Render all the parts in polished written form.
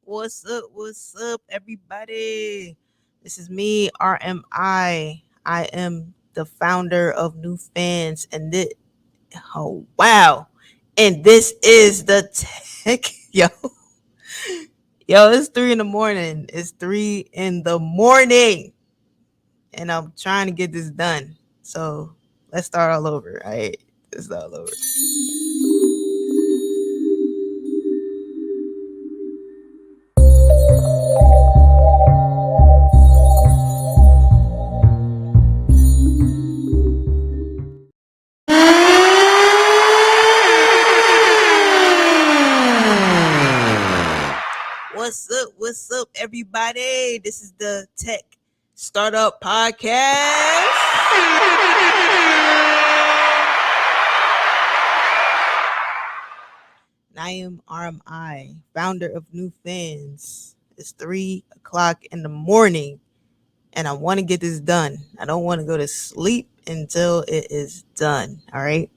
What's up, everybody? This is me, RMI. I am the founder of NewFans, and this, oh wow, and this is the tech, yo, it's 3 in the morning. It's 3 in the morning, and I'm trying to get this done. So let's start all over. All right, let's start all over. What's up, everybody? This is the Tech Startup Podcast. And I am RMI, founder of NewFans. It's 3 o'clock in the morning, and I want to get this done. I don't want to go to sleep until it is done. All right.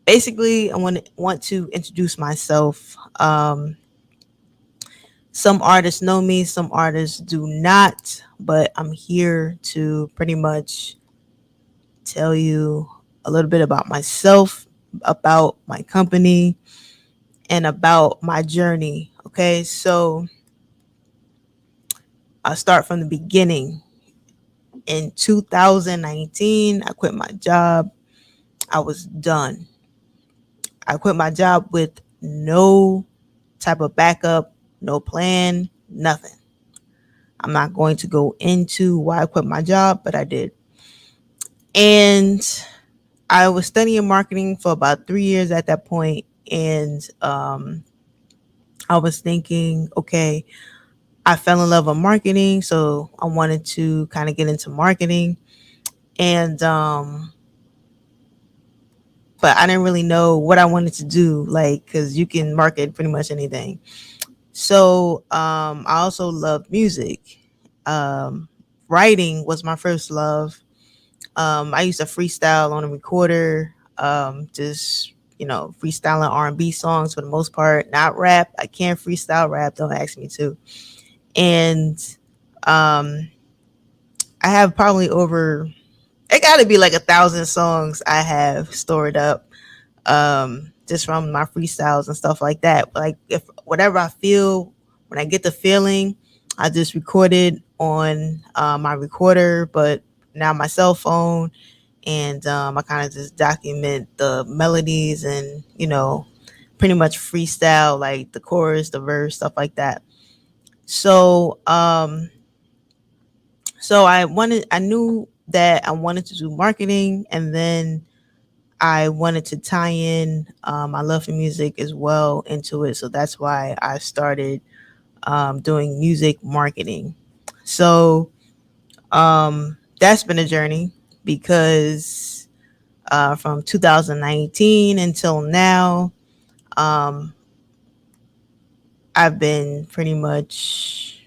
Basically, I want to introduce myself. Some artists know me, some artists do not, but I'm here to pretty much tell you a little bit about myself, about my company, and about my journey. Okay, so I'll start from the beginning. In 2019, I quit my job. I was done. I quit my job with no type of backup, no plan, nothing. I'm not going to go into why I quit my job, but I did. And I was studying marketing for about 3 years at that point, and I was thinking, okay, I fell in love with marketing, so I wanted to kind of get into marketing, and but I didn't really know what I wanted to do, like, because you can market pretty much anything. So I also love music. Writing was my first love. I used to freestyle on a recorder, just freestyling R&B songs for the most part, not rap. I can't freestyle rap. Don't ask me to. And um, I have probably over. It got to be like 1,000 songs I have stored up, just from my freestyles and stuff like that. Like if whatever I feel, when I get the feeling, I just record it on my recorder, but now my cell phone, and I kind of just document the melodies and pretty much freestyle like the chorus, the verse, stuff like that. So I knew that I wanted to do marketing, and then I wanted to tie in my love for music as well into it. So that's why I started doing music marketing. So that's been a journey because from 2019 until now, um, I've been pretty much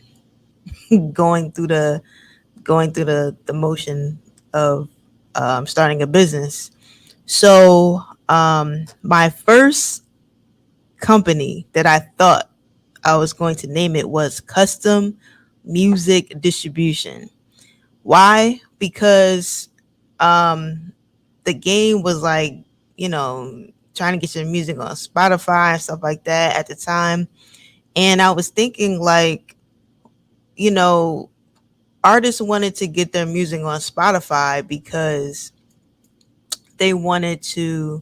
going through the motion of starting a business. So my first company that I thought I was going to name it was Custom Music Distribution. Why? Because the game was like, trying to get your music on Spotify and stuff like that at the time. And I was thinking like, you know, artists wanted to get their music on Spotify because they wanted to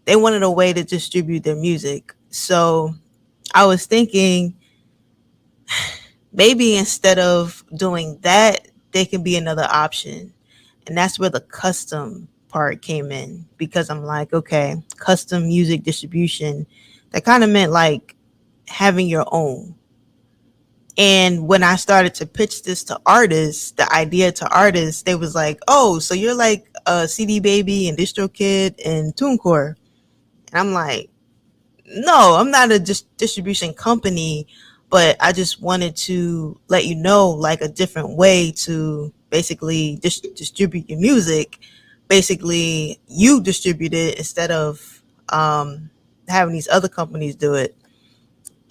they wanted a way to distribute their music. So I was thinking maybe instead of doing that, there can be another option. And that's where the custom part came in, because I'm like, okay, custom music distribution, that kind of meant like having your own. And when I started to pitch this to artists, the idea to artists, they was like, "Oh, so you're like a CD Baby and DistroKid and TuneCore." And I'm like, "No, I'm not a distribution company, but I just wanted to let you know like a different way to basically distribute your music. Basically, you distribute it instead of having these other companies do it."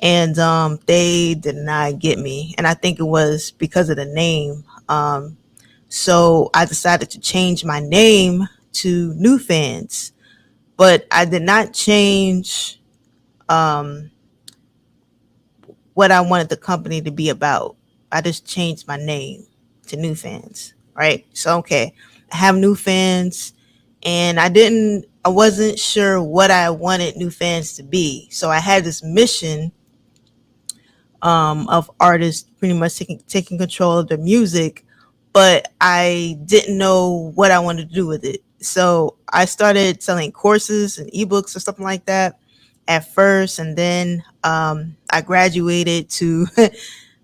And they did not get me, and I think it was because of the name. So I decided to change my name to NewFans, but I did not change um, what I wanted the company to be about. I just changed my name to NewFans, right? So okay, I have NewFans, and I wasn't sure what I wanted NewFans to be. So I had this mission of artists pretty much taking control of the music, but I didn't know what I wanted to do with it. So I started selling courses and ebooks or something like that at first, and then I graduated to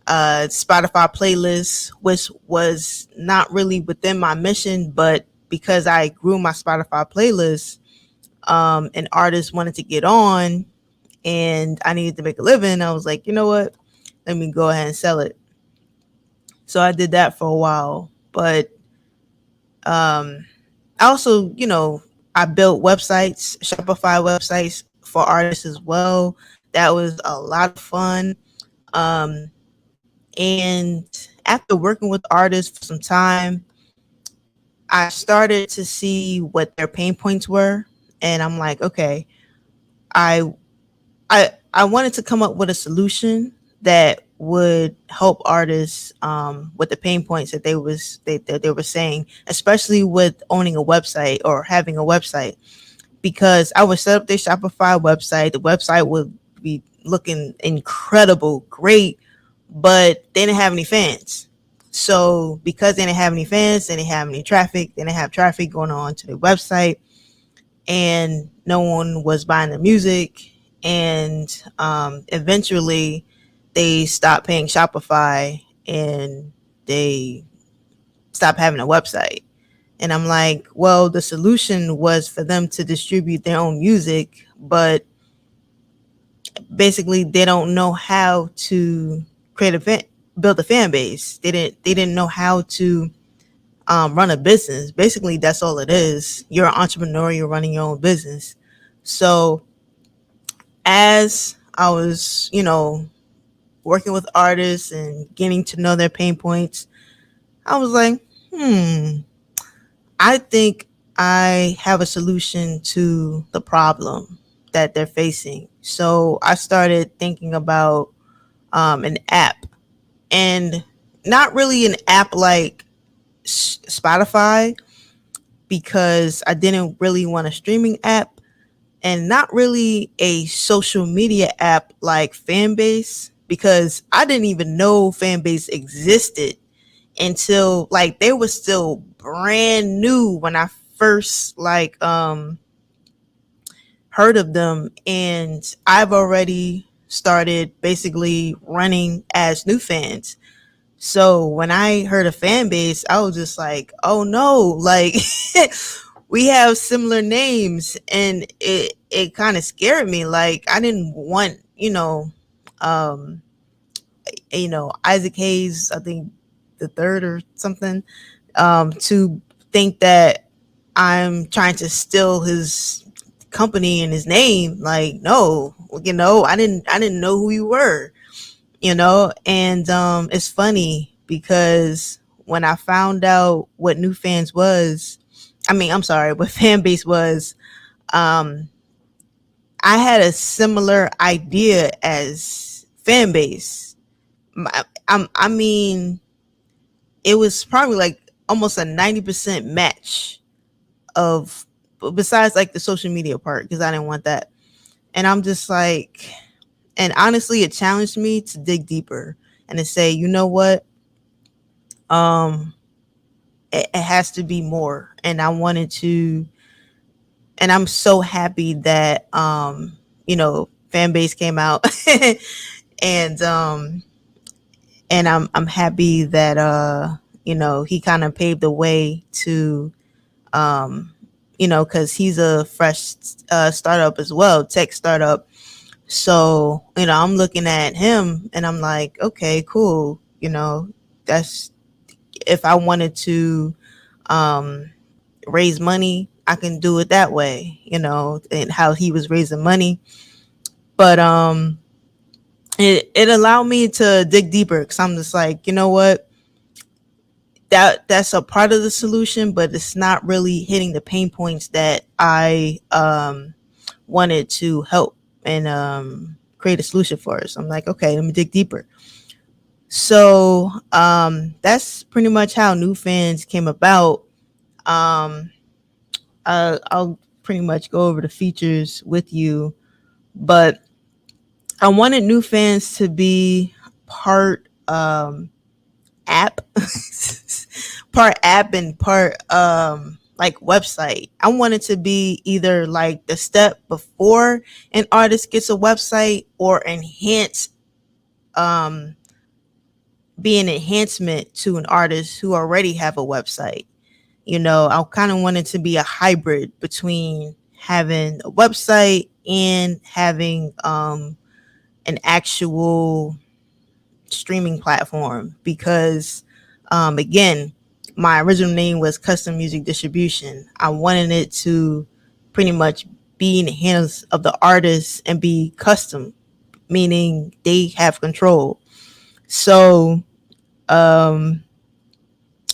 Spotify playlists, which was not really within my mission, but because I grew my Spotify playlist, and artists wanted to get on, and I needed to make a living, I was like, you know what? Let me go ahead and sell it. So I did that for a while. But I also, I built websites, Shopify websites for artists as well. That was a lot of fun. Um, and after working with artists for some time, I started to see what their pain points were. And I'm like, okay, I I wanted to come up with a solution that would help artists with the pain points that they were saying, especially with owning a website or having a website. Because I would set up their Shopify website, the website would be looking incredible, great, but they didn't have any fans. So because they didn't have any fans, they didn't have any traffic, they didn't have traffic going on to their website, and no one was buying the music. And eventually they stopped paying Shopify, and they stopped having a website. And I'm like, well, the solution was for them to distribute their own music, but basically they don't know how to create a build a fan base. They didn't know how to run a business. Basically, that's all it is. You're an entrepreneur. You're running your own business. So as I was, working with artists and getting to know their pain points, I was like, I think I have a solution to the problem that they're facing. So I started thinking about an app, and not really an app like Spotify, because I didn't really want a streaming app, and not really a social media app like Fanbase, because I didn't even know Fanbase existed until like they were still brand new when I first heard of them. And I've already started basically running as new fans. So when I heard of Fanbase, I was just like, oh no, like we have similar names, and it kind of scared me. Like I didn't want, um Isaac Hayes, I think the third or something, to think that I'm trying to steal his company and his name. Like, no, I didn't know who you were, and it's funny because when I found out what New Fans was, I'm sorry, what Fanbase was, um, I had a similar idea as Fanbase. I mean, it was probably like almost a 90% match of, besides like the social media part, because I didn't want that. And I'm just like, and honestly, it challenged me to dig deeper and to say, you know what? Um, it has to be more. And I wanted to, and I'm so happy that, Fanbase came out and, and I'm happy that he kind of paved the way to because he's a fresh startup as well, tech startup. So I'm looking at him and I'm like, okay, cool. That's if I wanted to um raise money, I can do it that way. And how he was raising money, but it allowed me to dig deeper because I'm just like, you know what, that's a part of the solution, but it's not really hitting the pain points that I wanted to help and create a solution for. So I'm like, okay, let me dig deeper. So that's pretty much how New Fans came about. um I'll pretty much go over the features with you, but I wanted New Fans to be part app, part app and part like website. I want it to be either like the step before an artist gets a website, or enhance um be an enhancement to an artist who already have a website. I kind of want it to be a hybrid between having a website and having an actual streaming platform, because again, my original name was Custom Music Distribution. I wanted it to pretty much be in the hands of the artists and be custom, meaning they have control. So um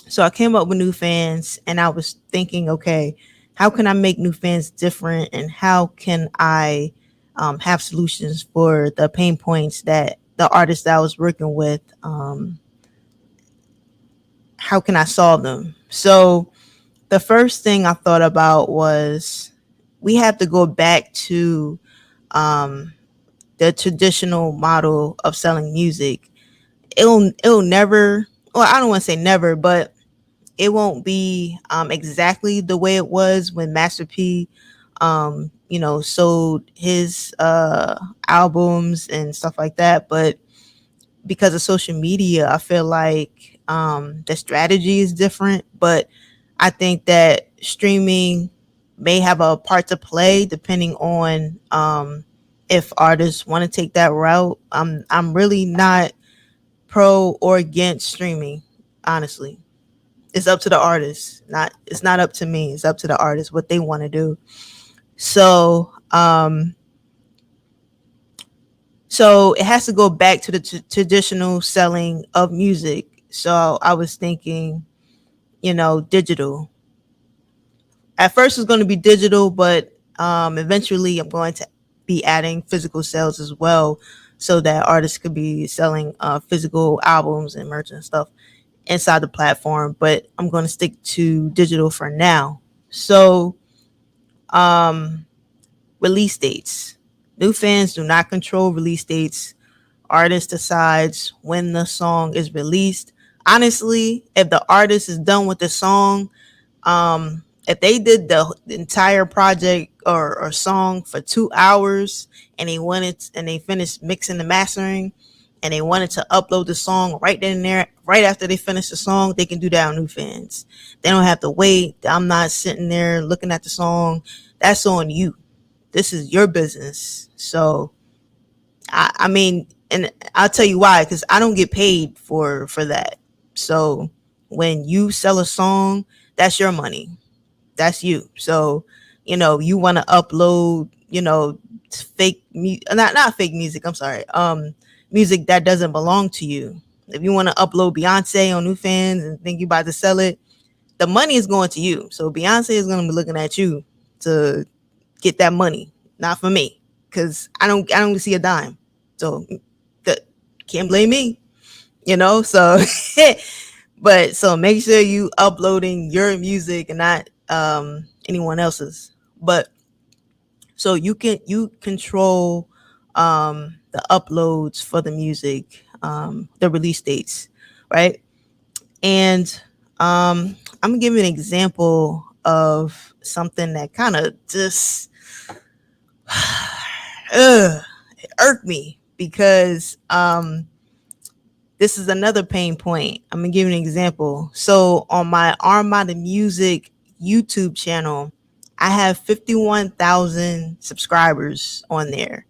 so I came up with New Fans, and I was thinking, okay, how can I make New Fans different, and how can I have solutions for the pain points that the artists that I was working with, how can I solve them? So the first thing I thought about was we have to go back to um, the traditional model of selling music. It'll never, well, I don't want to say never, but it won't be exactly the way it was when Master P sold his albums and stuff like that. But because of social media, I feel like the strategy is different. But I think that streaming may have a part to play depending on if artists want to take that route. I'm really not pro or against streaming, honestly. It's up to the artist. Not It's not up to me. It's up to the artist what they want to do. So so it has to go back to the traditional selling of music. So I was thinking, digital. At first, it's going to be digital, but eventually, I'm going to be adding physical sales as well, so that artists could be selling physical albums and merch and stuff inside the platform. But I'm going to stick to digital for now. So, um, release dates. New Fans do not control release dates. Artist decides when the song is released. Honestly, if the artist is done with the song, if they did the entire project or song for 2 hours, and they finished mixing the mastering, and they wanted to upload the song right then and there, right after they finish the song, they can do that on New Fans. They don't have to wait. I'm not sitting there looking at the song. That's on you. This is your business. So I mean, and I'll tell you why, because I don't get paid for that. So when you sell a song, that's your money. That's you. So you want to upload, not fake music. I'm sorry. Music that doesn't belong to you. If you want to upload Beyonce on New Fans and think you about to sell it, the money is going to you. So Beyonce is going to be looking at you to get that money, not for me, because I don't see a dime. So that can't blame me, So, but so make sure you uploading your music and not anyone else's. But so you control the uploads for the music, the release dates, right? And I'm gonna give you an example of something that kind of just it irked me, because this is another pain point. I'm gonna give you an example. So on my Armada Music YouTube channel, I have 51,000 subscribers on there.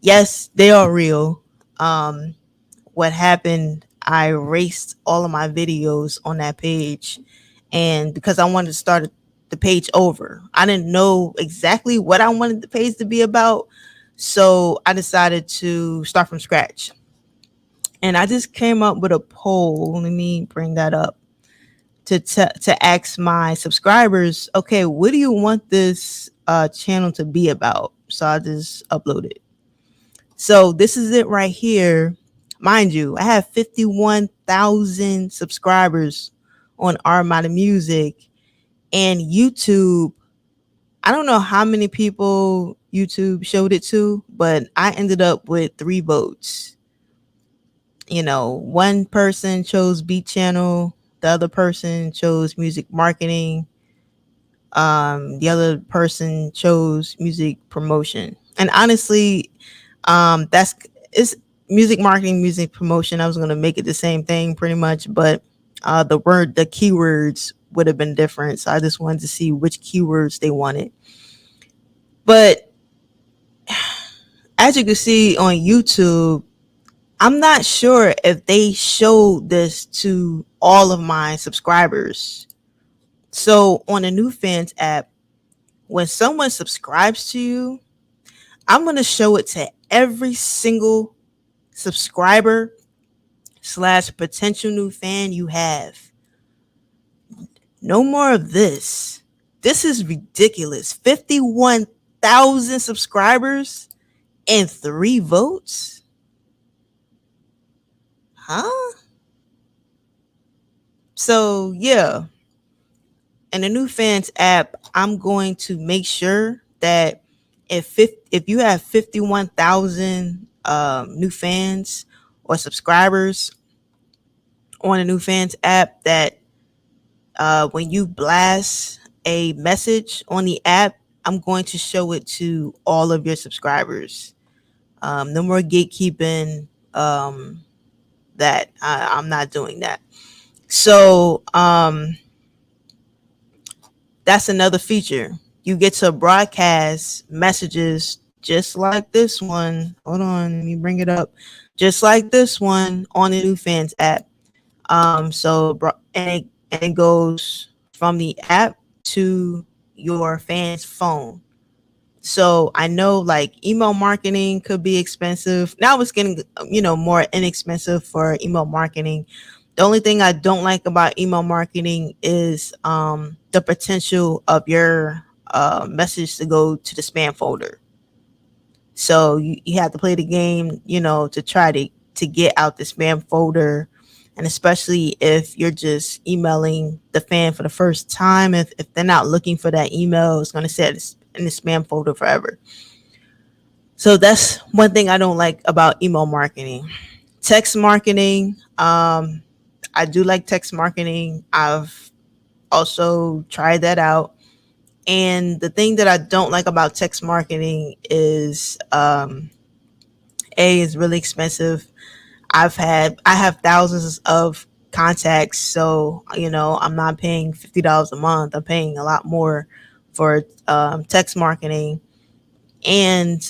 Yes, they are real. Um, what happened, I erased all of my videos on that page, and because I wanted to start the page over, I didn't know exactly what I wanted the page to be about, so I decided to start from scratch. And I just came up with a poll. Let me bring that up to ask my subscribers, okay, what do you want this channel to be about? So I just uploaded. So this is it right here. Mind you, I have 51,000 subscribers on Armada Music, and YouTube. I don't know how many people YouTube showed it to, but I ended up with 3 votes. One person chose beat channel, the other person chose music marketing, the other person chose music promotion. And honestly, that's it's music marketing, music promotion. I was gonna make it the same thing pretty much, but the keywords would have been different. So I just wanted to see which keywords they wanted. But as you can see on YouTube, I'm not sure if they showed this to all of my subscribers. So on the NewFans app, when someone subscribes to you, I'm going to show it to every single subscriber slash potential new fan you have. No more of this. This is ridiculous. 51,000 subscribers and 3 votes? Huh? So yeah, in the NewFans app, I'm going to make sure that if you have 51,000 new fans or subscribers on the NewFans app, that when you blast a message on the app, I'm going to show it to all of your subscribers. No more gatekeeping. I'm not doing that. So that's another feature. You get to broadcast messages just like this one. Hold on, let me bring it up. Just like this one on the NewFans app. And it goes from the app to your fans' phone. So I know like email marketing could be expensive. Now it's getting more inexpensive for email marketing. The only thing I don't like about email marketing is the potential of your message to go to the spam folder. So you have to play the game, to try to get out the spam folder. And especially if you're just emailing the fan for the first time, if they're not looking for that email, it's going to sit in the spam folder forever. So that's one thing I don't like about email marketing. Text marketing, I do like text marketing. I've also tried that out. And the thing that I don't like about text marketing is is really expensive. I have thousands of contacts, so I'm not paying $50 a month. I'm paying a lot more for text marketing, and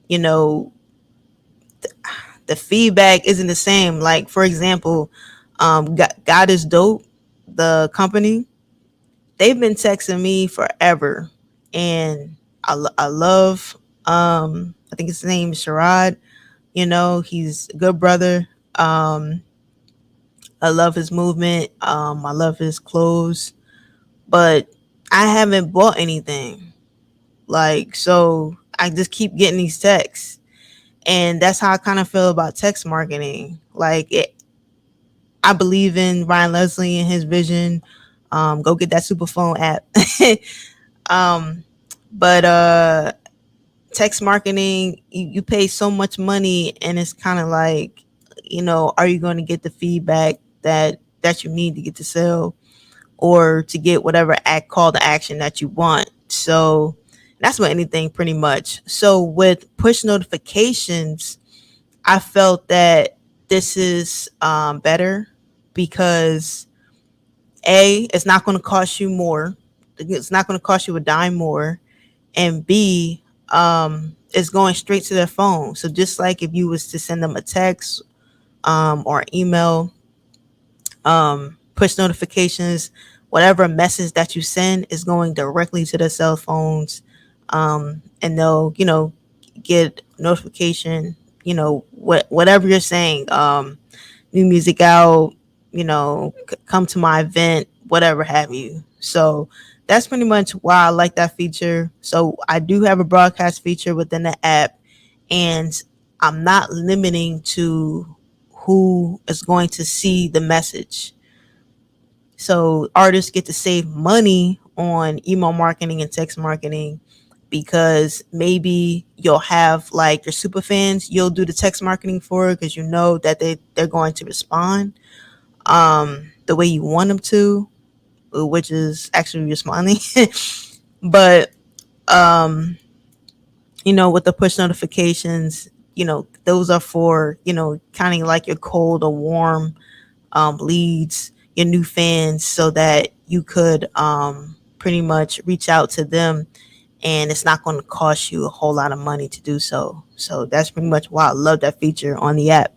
you know the feedback isn't the same. Like, for example, God is Dope, the company, they've been texting me forever, and I love I think his name is Sherrod. He's a good brother. I love his movement. I love his clothes, but I haven't bought anything. Like, so I just keep getting these texts, and that's how I kind of feel about text marketing. Like, I believe in Ryan Leslie and his vision. Go get that Superphone app. um, but text marketing, you pay so much money, and it's kind of like, are you going to get the feedback that you need to get to sell, or to get whatever call to action that you want? So that's what anything pretty much. So with push notifications, I felt that this is better because A, it's not going to cost you more. It's not going to cost you a dime more. And B, it's going straight to their phone. So just like if you was to send them a text or email, push notifications, whatever message that you send is going directly to their cell phones, and they'll get notification. Whatever you're saying, new music out, come to my event, whatever have you. So that's pretty much why I like that feature. So I do have a broadcast feature within the app, and I'm not limiting to who is going to see the message. So artists get to save money on email marketing and text marketing because maybe you'll have like your super fans, you'll do the text marketing for because you know that they're going to respond the way you want them to, which is actually responding. But with the push notifications, those are for, kind of like your cold or warm leads, your new fans, so that you could pretty much reach out to them, and it's not going to cost you a whole lot of money to do so. So that's pretty much why I love that feature on the app.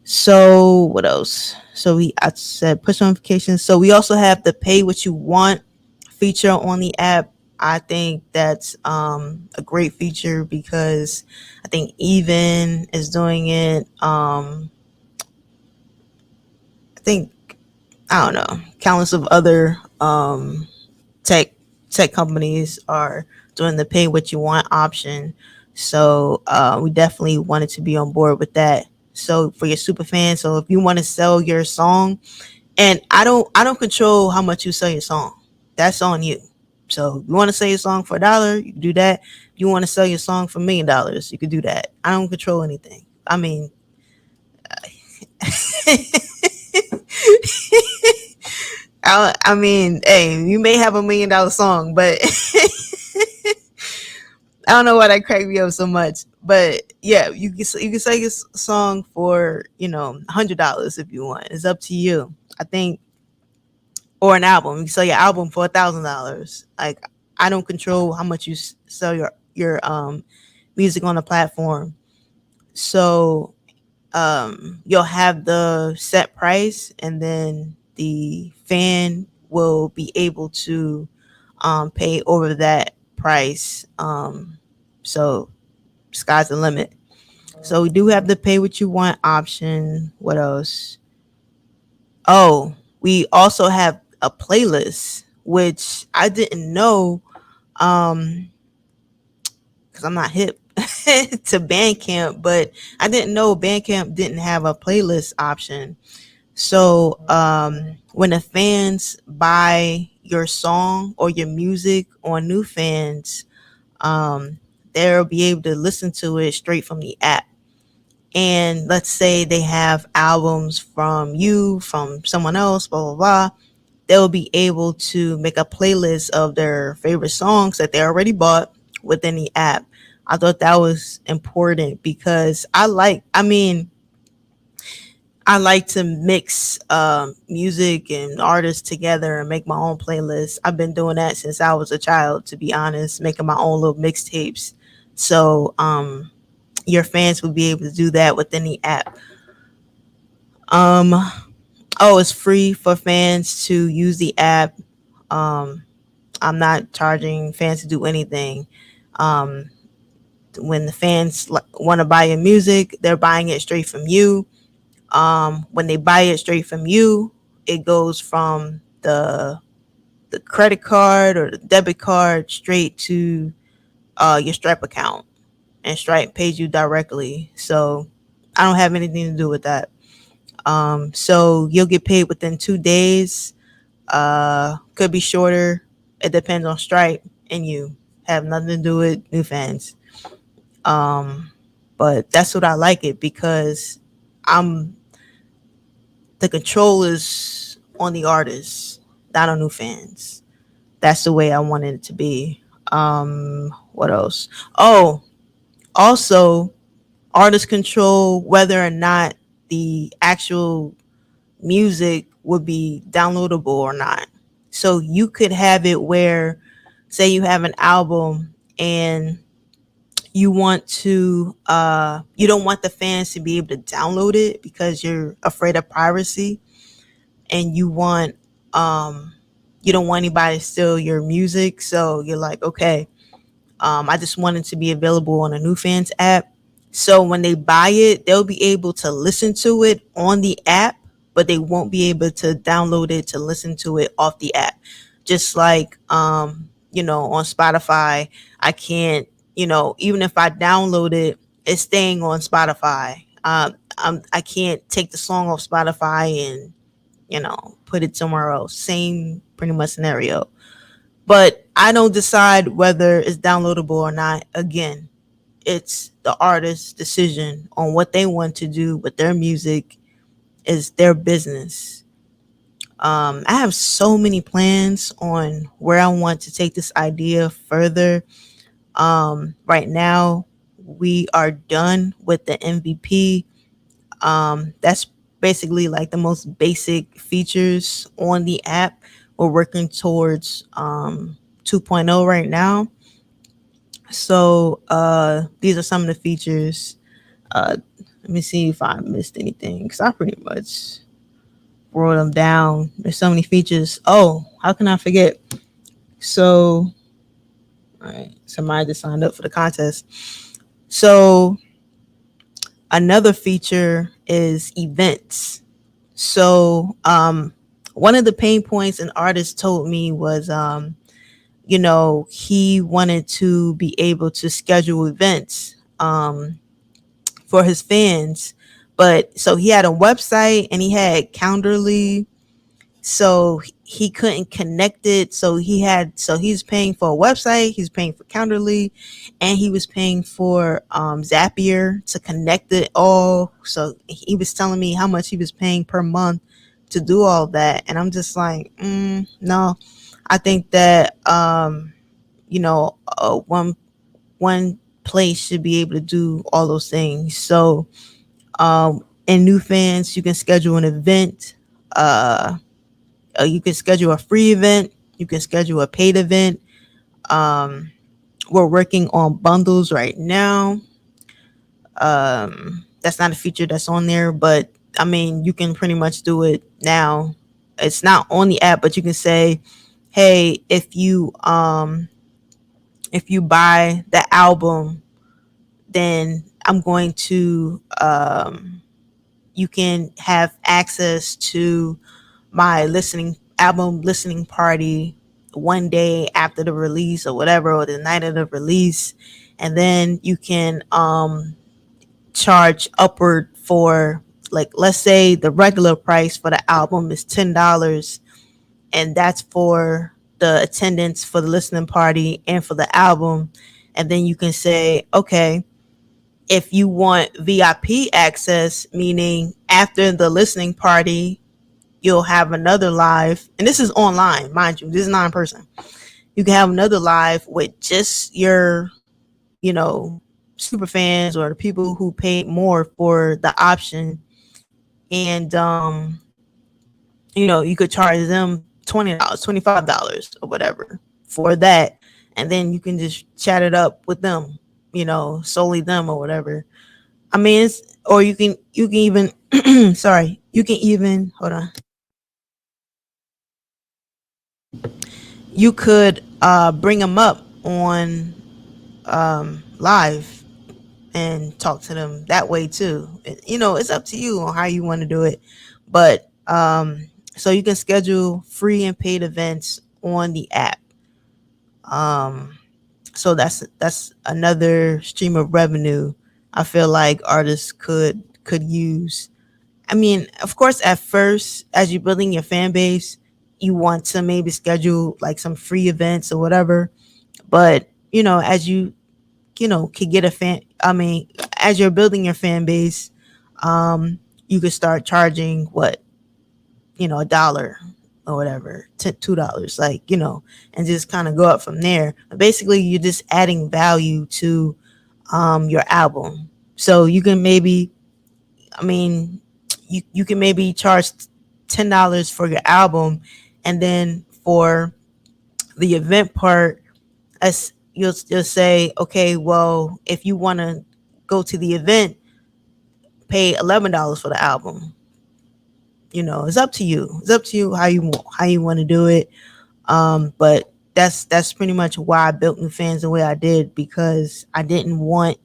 So what else? So I said push notifications. So we also have the pay what you want feature on the app. I think that's a great feature because I think Even is doing it. I think, I don't know, countless of other tech tech companies are doing the pay what you want option. So we definitely wanted to be on board with that. So for your super fans, so if you want to sell your song, and I don't control how much you sell your song. That's on you. So if you want to sell your song for $1, you can do that. If you want to sell your song for $1 million, you could do that. I don't control anything. I mean, I mean, hey, you may have $1 million song, but I don't know why that cracked me up so much. But yeah, you can sell your song for $100 if you want. It's up to you. I think, or an album. You can sell your album for $1,000. Like, I don't control how much you sell your music on the platform. So you'll have the set price, and then the fan will be able to pay over that price. So sky's the limit. So we do have the pay what you want option. What else? Oh, we also have a playlist, which I didn't know, um because I'm not hip to Bandcamp, but I didn't know Bandcamp didn't have a playlist option. So when the fans buy your song or your music on new fans, they'll be able to listen to it straight from the app. And let's say they have albums from you, from someone else, blah blah blah. They'll be able to make a playlist of their favorite songs that they already bought within the app. I thought that was important because I like to mix music and artists together and make my own playlist. I've been doing that since I was a child, to be honest, making my own little mixtapes. So your fans will be able to do that within the app. Um, oh, it's free for fans to use the app. Um, I'm not charging fans to do anything. Um, when the fans want to buy your music, they're buying it straight from you. When they buy it straight from you, it goes from the credit card or the debit card straight to your Stripe account, and Stripe pays you directly. So I don't have anything to do with that. So you'll get paid within 2 days. Could be shorter. It depends on Stripe and you. Have nothing to do with new fans. Um, but that's what I like it because I'm the control is on the artist, not on new fans. That's the way I wanted it to be. What else? Oh, also, Artists control whether or not the actual music would be downloadable or not. So you could have it where, say, you have an album and you don't want the fans to be able to download it because you're afraid of piracy, and um you don't want anybody to steal your music. So you're like, okay, I just want it to be available on a NewFans app. So when they buy it, they'll be able to listen to it on the app, but they won't be able to download it to listen to it off the app. Just like, on Spotify, I can't, even if I download it, it's staying on Spotify. I can't take the song off Spotify and, put it somewhere else. Same pretty much scenario. But I don't decide whether it's downloadable or not. Again, it's the artist's decision on what they want to do with their music, is their business. I have so many plans on where I want to take this idea further. Right now, we are done with the MVP. That's basically like the most basic features on the app. We're working towards 2.0 right now. So these are some of the features. Let me see if I missed anything, because I pretty much wrote them down. There's so many features. Oh, how can I forget? So, all right, somebody just signed up for the contest. So another feature is events. So one of the pain points an artist told me was, he wanted to be able to schedule events for his fans. But so he had a website and he had Calendly, so he couldn't connect it. So he's paying for a website, he's paying for Calendly, and he was paying for Zapier to connect it all. So he was telling me how much he was paying per month to do all that, and I'm just like, no. I think that one place should be able to do all those things. So in NewFans, you can schedule an event. You can schedule a free event. You can schedule a paid event. We're working on bundles right now. That's not a feature that's on there, but I mean, you can pretty much do it now. It's not on the app, but you can say, hey, if you buy the album, then I'm going to you can have access to my album listening party one day after the release or whatever, or the night of the release. And then you can charge upward for, like, let's say the regular price for the album is $10, and that's for the attendance for the listening party and for the album. And then you can say, okay, if you want VIP access, meaning after the listening party, you'll have another live, and this is online, mind you, this is not in person. You can have another live with just your, super fans or the people who paid more for the option. And, you could charge them $20, $25 or whatever for that. And then you can just chat it up with them, solely them or whatever. I mean, or you can even, sorry, you can even, hold on. You could bring them up on live and talk to them that way too. It's up to you on how you want to do it. But so you can schedule free and paid events on the app. So that's another stream of revenue I feel like artists could use. I mean, of course, at first, as you're building your fan base, you want to maybe schedule like some free events or whatever. But as could get a fan. I mean, as you're building your fan base, you could start charging $1 or whatever, $2, and just kind of go up from there. But basically, you're just adding value to your album. So you can maybe, I mean, you can maybe charge $10 for your album, and then for the event part, as you'll just say, okay, well, if you want to go to the event, pay $11 for the album. It's up to you. It's up to you how you want to do it. But that's pretty much why I built NewFans the way I did, because I didn't want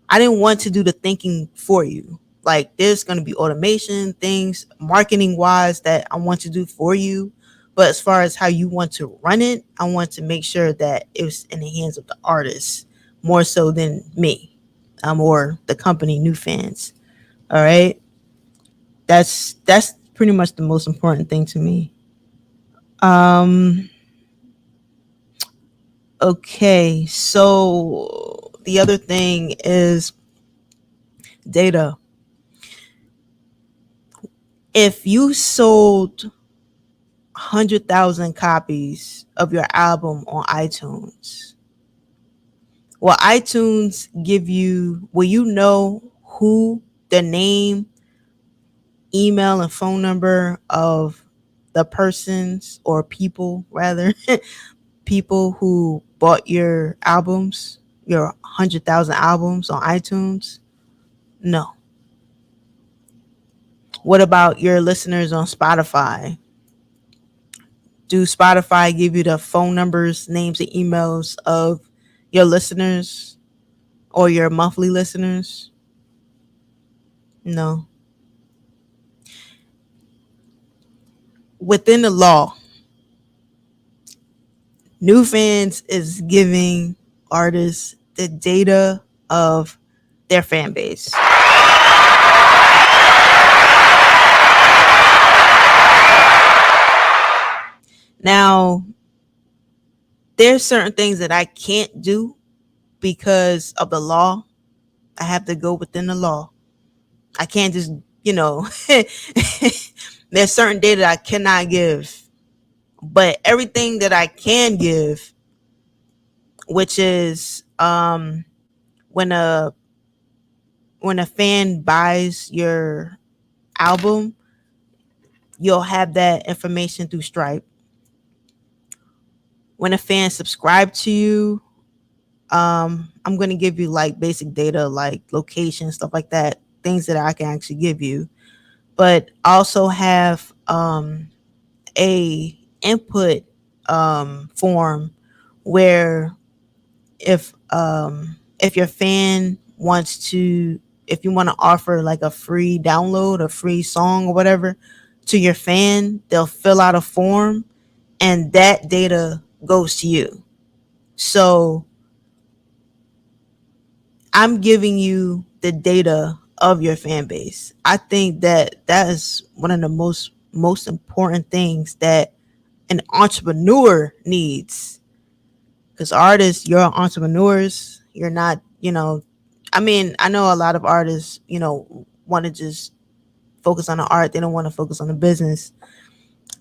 to do the thinking for you. Like, there's going to be automation things, marketing wise, that I want to do for you. But as far as how you want to run it, I want to make sure that it was in the hands of the artist more so than me, or the company NewFans. All right. That's pretty much the most important thing to me. Um, okay. So the other thing is data. If you sold 100,000 copies of your album on iTunes, will iTunes will you know who, the name, email, and phone number of the persons, or people rather, people who bought your albums, your 100,000 albums on iTunes? No. What about your listeners on Spotify? Do Spotify give you the phone numbers, names, and emails of your listeners or your monthly listeners? No. Within the law, NewFans is giving artists the data of their fan base. Now, there's certain things that I can't do because of the law. I have to go within the law. I can't just, you know, there's certain data I cannot give. But everything that I can give, which is when a when a fan buys your album, you'll have that information through Stripe. When a fan subscribes to you, I'm going to give you like basic data, like location, stuff like that, things that I can actually give you. But also have a input form where if your fan wants to, if you want to offer like a free download, a free song or whatever to your fan, they'll fill out a form, and that data goes to you. So I'm giving you the data of your fan base. I think that that is one of the most important things that an entrepreneur needs. Because artists, you're entrepreneurs. You're not, I mean, I know a lot of artists, want to just focus on the art. They don't want to focus on the business.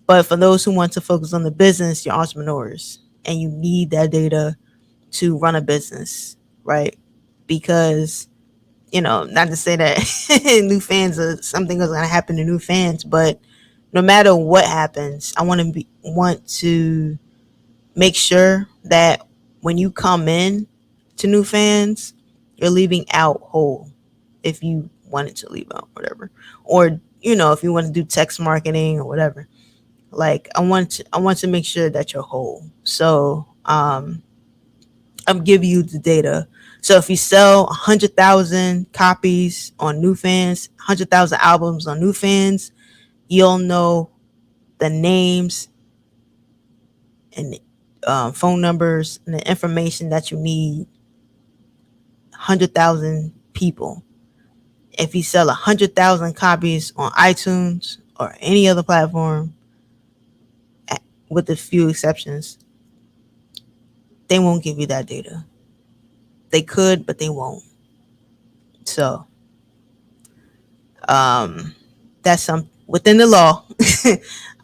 But for those who want to focus on the business, you're entrepreneurs, and you need that data to run a business, right? Because, not to say that NewFans or something is going to happen to NewFans, but no matter what happens, I want to make sure that when you come in to NewFans, you're leaving out whole. If you wanted to leave out whatever, or if you want to do text marketing or whatever, like I want to make sure that you're whole. So I'm giving you the data. So if you sell 100,000 copies on NewFans, 100,000 albums on NewFans, you'll know the names and phone numbers and the information that you need. 100,000 people. If you sell 100,000 copies on iTunes or any other platform, with a few exceptions, they won't give you that data. They could, but they won't. So that's some within the law.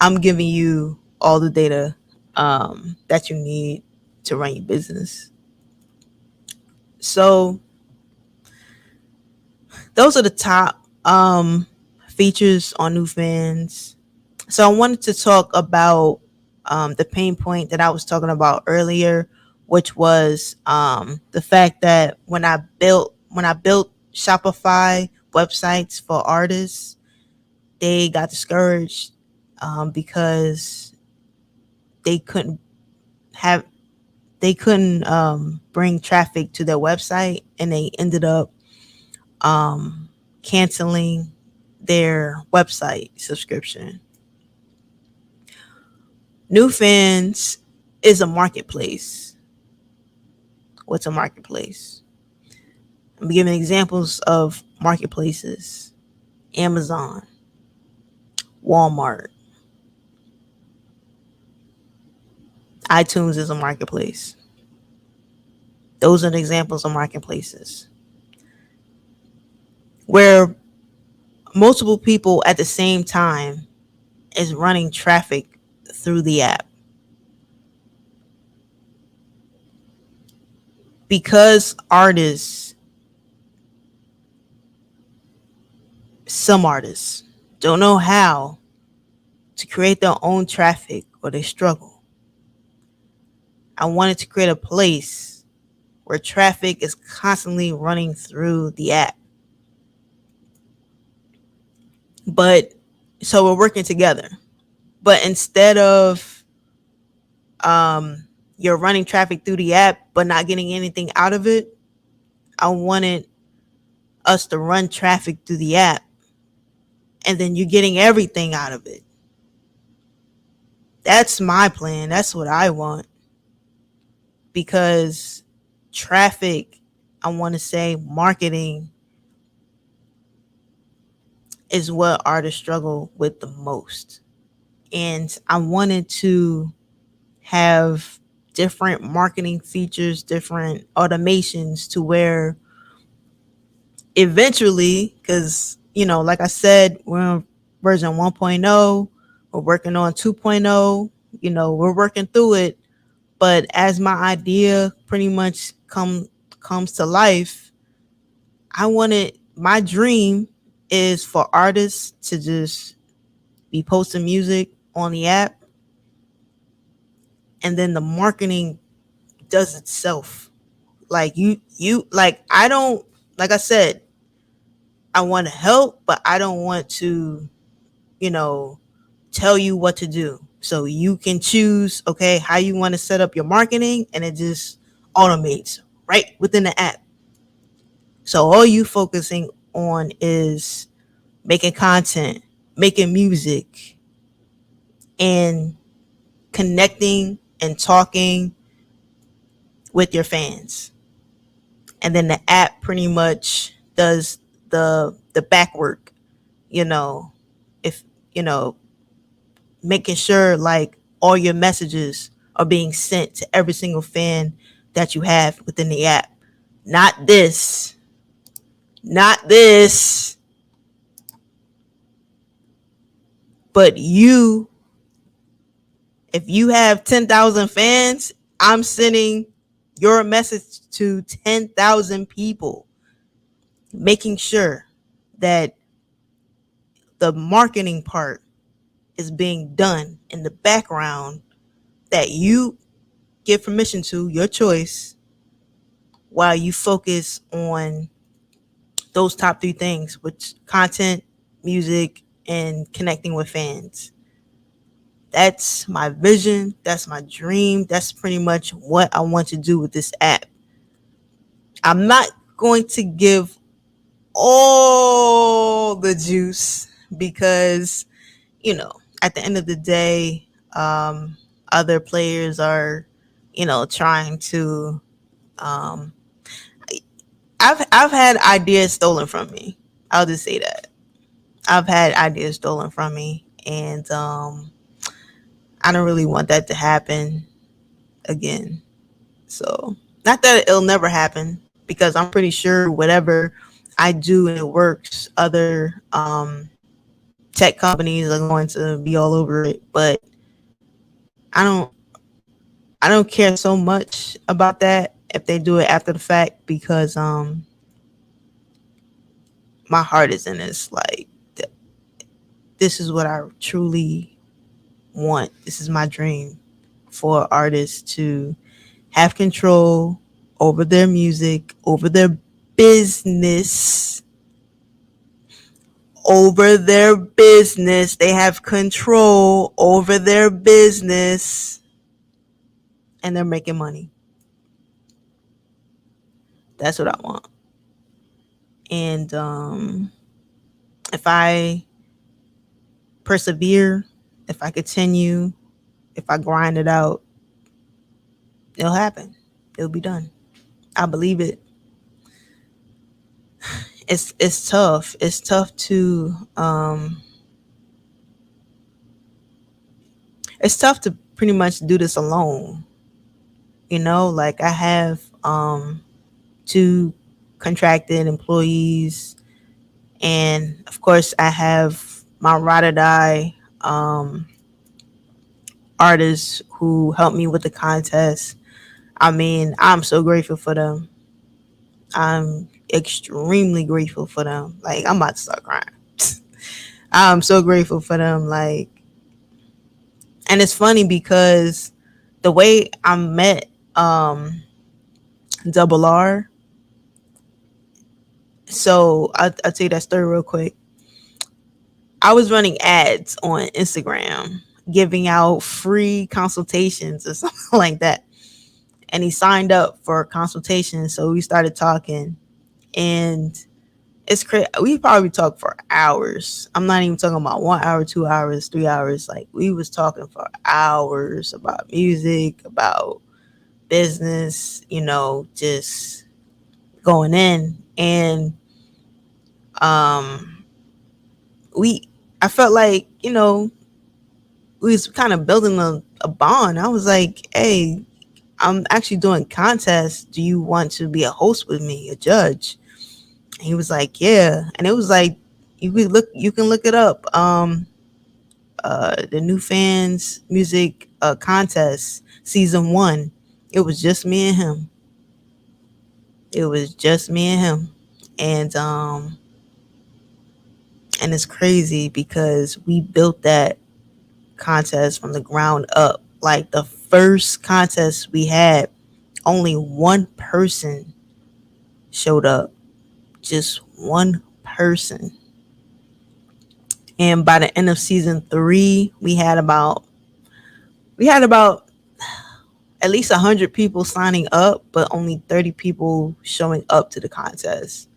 I'm giving you all the data that you need to run your business. So those are the top features on NewFans. So I wanted to talk about the pain point that I was talking about earlier, which was the fact that when I built Shopify websites for artists, they got discouraged because they couldn't have they couldn't bring traffic to their website, and they ended up canceling their website subscription. NewFans is a marketplace. What's a marketplace? I'm giving examples of marketplaces: Amazon, Walmart, iTunes is a marketplace. Those are the examples of marketplaces where multiple people at the same time is running traffic through the app. Because some artists don't know how to create their own traffic, or they struggle, I wanted to create a place where traffic is constantly running through the app. But so we're working together. But instead of you're running traffic through the app but not getting anything out of it, I wanted us to run traffic through the app and then you're getting everything out of it. That's my plan. That's what I want. Because traffic, I want to say marketing, is what artists struggle with the most. And I wanted to have different marketing features, different automations to where eventually, because, like I said, we're on version 1.0, we're working on 2.0, we're working through it. But as my idea pretty much comes to life, my dream is for artists to just be posting music on the app, and then the marketing does itself. Like I don't, like I said, I want to help, but I don't want to, tell you what to do. So you can choose, okay, how you want to set up your marketing, and it just automates right within the app. So all you focusing on is making content, making music, and connecting and talking with your fans. And then the app pretty much does the back work, you know, if making sure like all your messages are being sent to every single fan that you have within the app. Not this, not this, but you. If you have 10,000 fans, I'm sending your message to 10,000 people, making sure that the marketing part is being done in the background, that you give permission to, your choice, while you focus on those top three things, which content, music, and connecting with fans. That's my vision. That's my dream. That's pretty much what I want to do with this app. I'm not going to give all the juice because, at the end of the day, other players are, trying to. Um, I've had ideas stolen from me. I'll just say that I've had ideas stolen from me, and I don't really want that to happen again. So, not that it'll never happen, because I'm pretty sure whatever I do and it works, other tech companies are going to be all over it. But I don't I don't care so much about that if they do it after the fact, because my heart is in this. Like, this is what I truly want. This is my dream for artists to have control over their music, over their business, over their business. They have control over their business and they're making money. That's what I want. And if I persevere, if I continue, if I grind it out, it'll happen. It'll be done. I believe it. It's tough. It's tough to it's tough to pretty much do this alone. You know, like I have two contracted employees, and of course I have my ride or die artists who helped me with the contest. I mean, I'm so grateful for them. I'm extremely grateful for them. Like, I'm about to start crying. I'm so grateful for them. Like, and it's funny because the way I met Double R. So I'll tell you that story real quick. I was running ads on Instagram, giving out free consultations or something like that. And he signed up for a consultation. So we started talking, and it's crazy. We probably talked for hours. I'm not even talking about 1 hour, 2 hours, 3 hours. Like, we was talking for hours about music, about business, you know, just going in. And um I felt like, you know, we was kind of building a bond. I was like, hey, I'm actually doing contests. Do you want to be a host with me, a judge? And he was like, yeah. And it was like, you can look it up. The New Fans Music Contest season 1. It was just me and him. It was just me and him. And it's crazy because we built that contest from the ground up. Like, the first contest we had, only one person showed up. Just one person. And by the end of season 3, we had about at least 100 people signing up, but only 30 people showing up to the contest,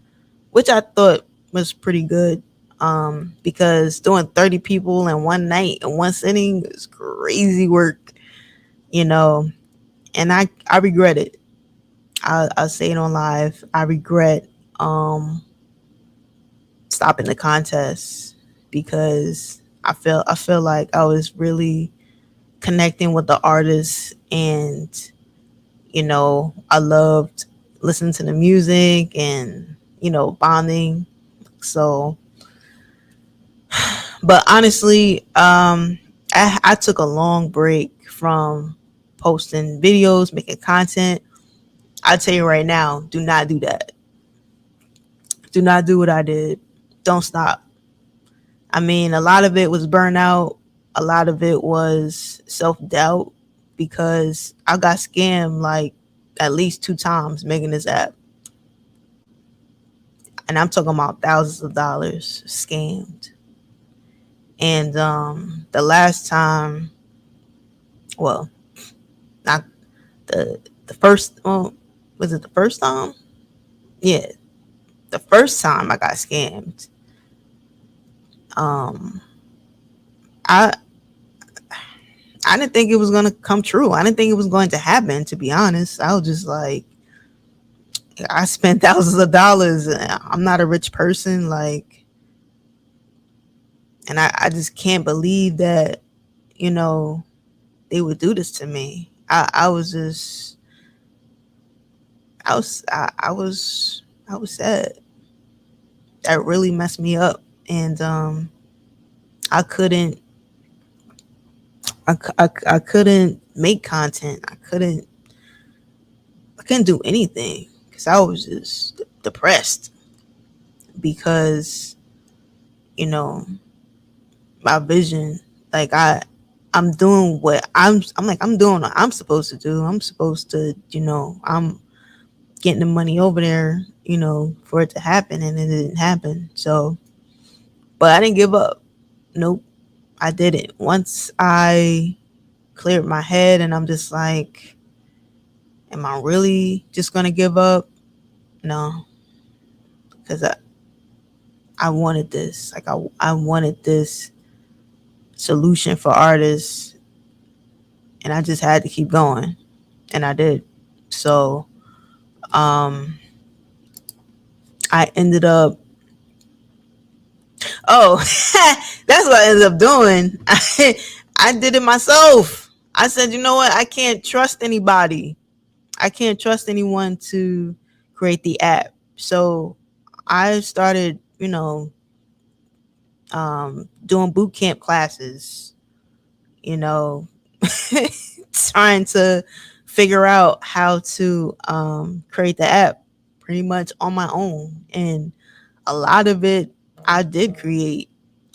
which I thought was pretty good. Because doing 30 people in one night in one sitting is crazy work, you know. And I regret it. I'll say it on live. I regret stopping the contest because I feel like I was really connecting with the artists, and you know, I loved listening to the music and, you know, bonding. So, but honestly, I took a long break from posting videos, making content. I tell you right now, do not do that. Do not do what I did. Don't stop. I mean, a lot of it was burnout. A lot of it was self-doubt because I got scammed like at least 2 times making this app. And I'm talking about thousands of dollars scammed. And the last time, well, not the first, well, was it the first time? Yeah, the first time I got scammed. Um, I I didn't think it was gonna come true. I didn't think it was going to happen. To be honest, I was just like, I spent thousands of dollars. I'm not a rich person, like, and I just can't believe that, you know, they would do this to me. I was just, I was sad. That really messed me up, and I couldn't, I couldn't make content. I couldn't do anything because I was just depressed, because, you know, my vision, like I'm doing what I'm doing what I'm supposed to do. I'm supposed to, I'm getting the money over there, for it to happen, and it didn't happen. So, but I didn't give up. Nope, I didn't. Once I cleared my head and I'm just like, am I really just gonna give up? No, because I wanted this. Like I wanted this solution for artists, and I just had to keep going, and I did. So um I ended up, oh, that's what I ended up doing. I did it myself. I said, you know what? I can't trust anybody. I can't trust anyone to create the app. So I started, doing boot camp classes, you know, trying to figure out how to create the app pretty much on my own. And a lot of it I did create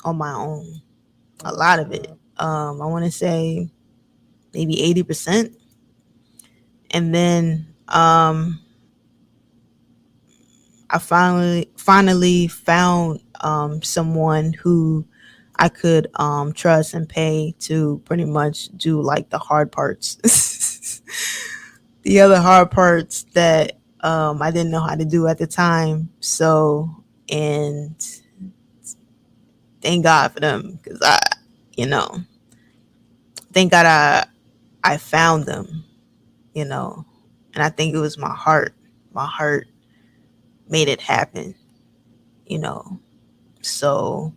on my own. A lot of it. I want to say maybe 80%. And then I finally found someone who I could trust and pay to pretty much do like the hard parts. The other hard parts that I didn't know how to do at the time. So, and thank God for them, because you know, thank God I found them, you know, and I think it was my heart. My heart made it happen, you know. So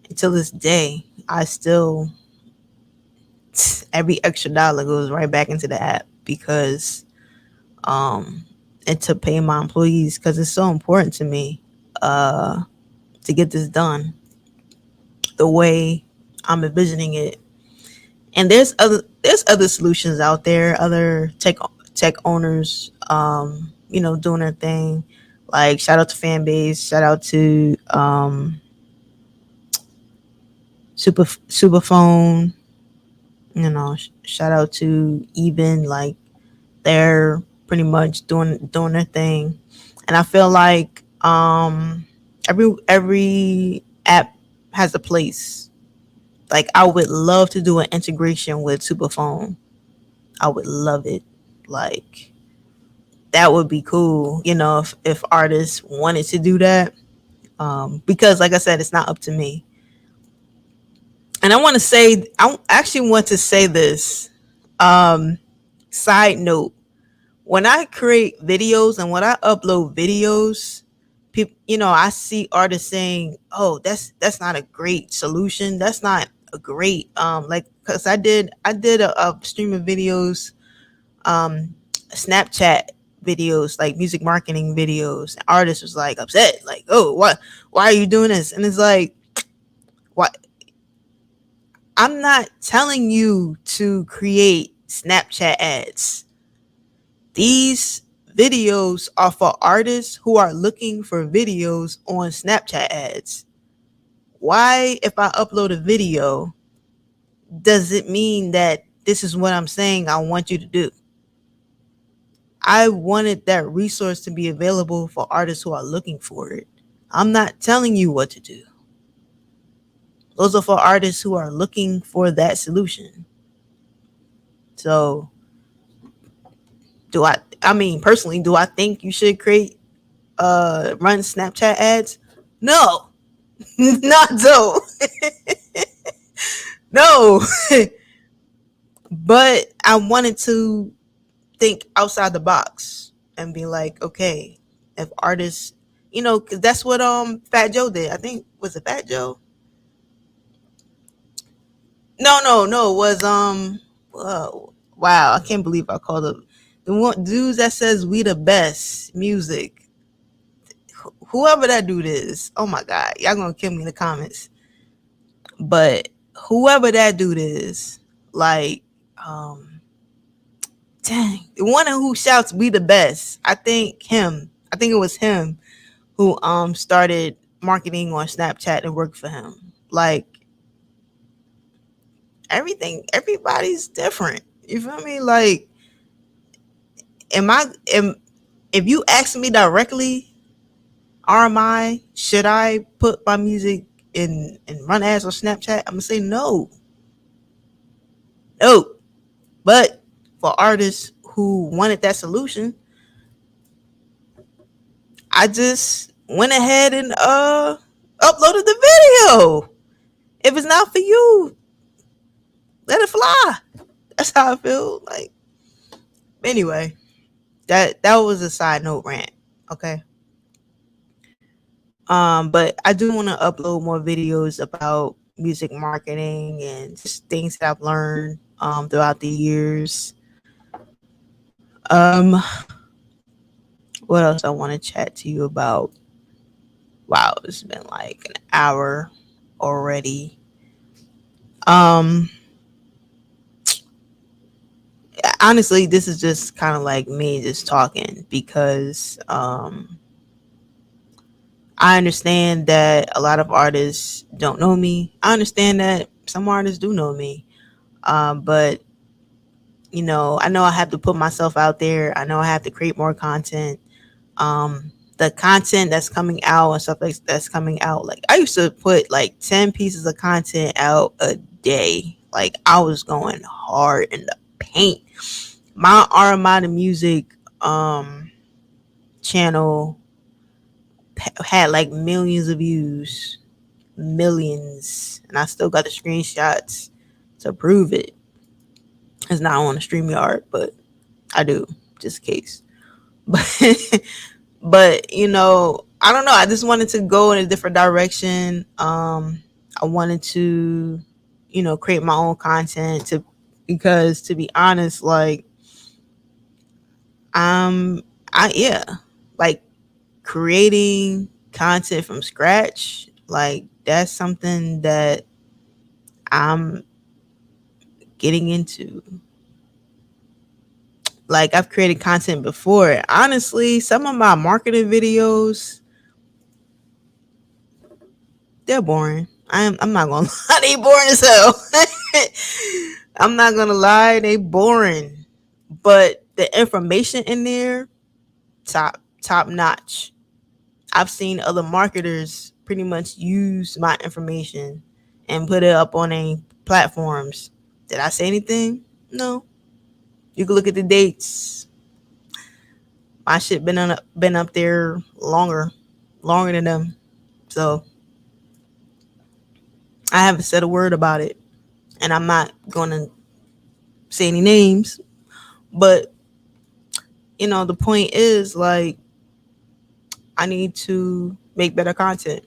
until this day, I still, every extra dollar goes right back into the app, because um and to pay my employees, because it's so important to me to get this done the way I'm envisioning it. And there's other solutions out there, other tech owners, doing their thing. Like, shout out to Fanbase, shout out to Superphone, shout out to Even, like, they're pretty much doing their thing. And I feel like every app has a place. Like, I would love to do an integration with Superphone. I would love it. Like, that would be cool, if artists wanted to do that. Because, like I said, it's not up to me. And I actually want to say this. Um, Side note: when I create videos and when I upload videos, people, I see artists saying, "Oh, that's not a great solution. That's not a great like." Because I did a stream of videos, Snapchat videos, like music marketing videos. Artist was like upset, like, "Oh, what? Why are you doing this?" And it's like, what? I'm not telling you to create Snapchat ads. These videos are for artists who are looking for videos on Snapchat ads. Why, if I upload a video, does it mean that this is what I'm saying I want you to do? I wanted that resource to be available for artists who are looking for it. I'm not telling you what to do. Those are for artists who are looking for that solution. So, I mean, personally, do I think you should run Snapchat ads? No. Not so. No. But I wanted to think outside the box and be like, okay, if artists, because that's what Fat Joe did. I think, was it Fat Joe? No, no, no. It was whoa, wow, I can't believe I called it the one dudes that says we the best music. Whoever that dude is, oh my god, y'all gonna kill me in the comments. But whoever that dude is, like, um, dang, the one who shouts "We the best." I think him. I think it was him. who started marketing on Snapchat and worked for him. Like everybody's different. You feel me? Like, am if you ask me directly, should I put my music in run ads on Snapchat? I'm gonna say no. No. But for artists who wanted that solution, I just went ahead and uploaded the video. If it's not for you, let it fly. That's how I feel. Like, anyway, that was a side note rant. Okay. But I do want to upload more videos about music marketing and just things that I've learned throughout the years. Um, what else I want to chat to you about? Wow, it's been like an hour already. Honestly, this is just kind of like me just talking because I understand that a lot of artists don't know me. I understand that some artists do know me. But I know I have to put myself out there. I know I have to create more content. The content that's coming out and stuff like that's coming out. Like I used to put like 10 pieces of content out a day. Like I was going hard in the paint. My Armada Music channel had like millions of views, millions, and I still got the screenshots to prove it. It's not on the StreamYard, but I do, just in case. But I don't know. I just wanted to go in a different direction. I wanted to, create my own content because to be honest, like yeah, like creating content from scratch, like that's something that I'm getting into. Like I've created content before. Honestly, some of my marketing videos, they're boring. I'm not gonna lie, they boring as hell. I'm not gonna lie, they boring. But the information in there, top notch. I've seen other marketers pretty much use my information and put it up on a platforms. Did I say anything? No. You can look at the dates. My shit been up there longer than them. So I haven't said a word about it, and I'm not gonna say any names. But the point is like I need to make better content.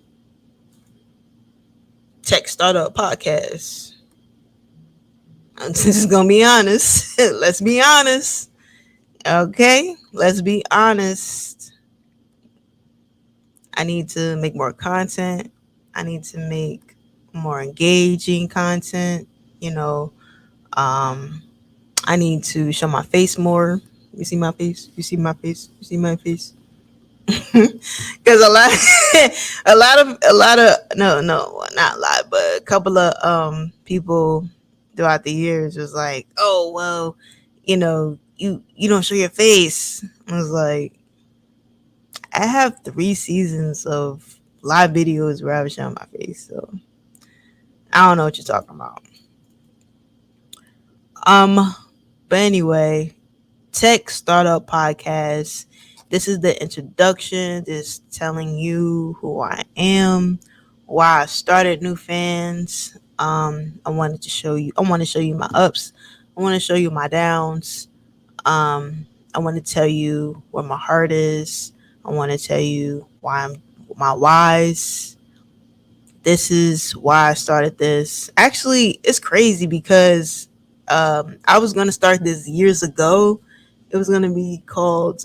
Tech Startup Podcast. I'm just gonna be honest. Let's be honest. Okay, let's be honest. I need to make more content. I need to make more engaging content. I need to show my face more. You see my face? You see my face? You see my face? Because a lot of no, not a lot, but a couple of people throughout the years was like, oh well, you don't show your face. I was like, I have 3 seasons of live videos where I've shown my face, so I don't know what you're talking about. But anyway, Tech Startup Podcast. This is the introduction. This telling you who I am, why I started NewFans. I want to show you my ups. I want to show you my downs. I want to tell you where my heart is. I want to tell you my whys. This is why I started this. Actually, it's crazy because I was going to start this years ago. It was going to be called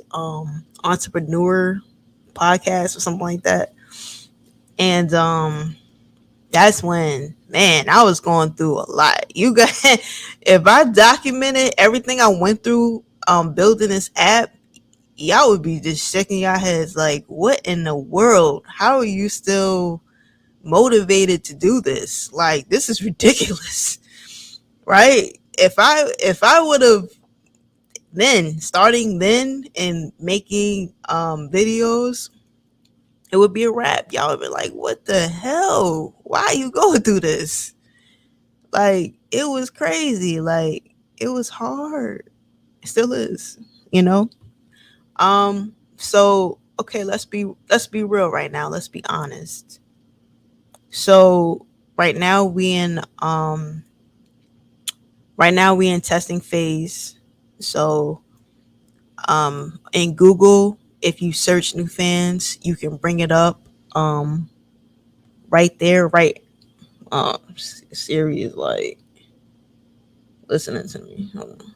Entrepreneur Podcast or something like that. And that's when, man, I was going through a lot. You got if I documented everything I went through building this app, y'all would be just shaking your heads like, what in the world? How are you still motivated to do this? Like, this is ridiculous. Right? If I would have then starting then and making videos, it would be a wrap. Y'all would be like, what the hell? Why are you going through this? Like, it was crazy. Like, it was hard. It still is, you know? So okay, let's be real right now. Let's be honest. So right now we in testing phase. So in Google, if you search new fans, you can bring it up right there, right. Siri is like listening to me. Hold on.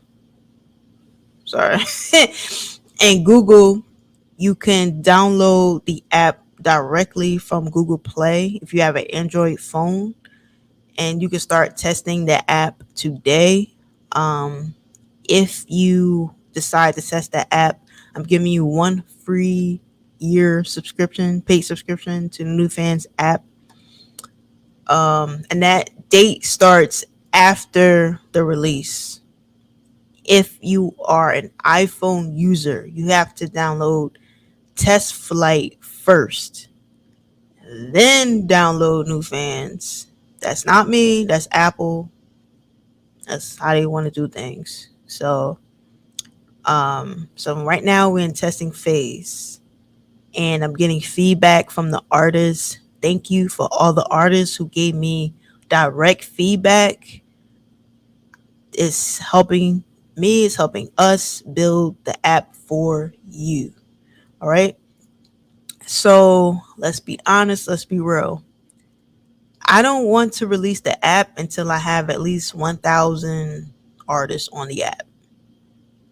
Sorry. And Google, you can download the app directly from Google Play if you have an Android phone, and you can start testing the app today. If you decide to test the app, I'm giving you one free year subscription, paid subscription to the NewFans app. And that date starts after the release. If you are an iPhone user, you have to download Test Flight first, then download NewFans. That's not me, that's Apple. That's how they want to do things. So right now we're in testing phase, and I'm getting feedback from the artists. Thank you for all the artists who gave me direct feedback. It's helping me, it's helping us build the app for you. All right. So let's be honest, let's be real. I don't want to release the app until I have at least 1,000 artists on the app.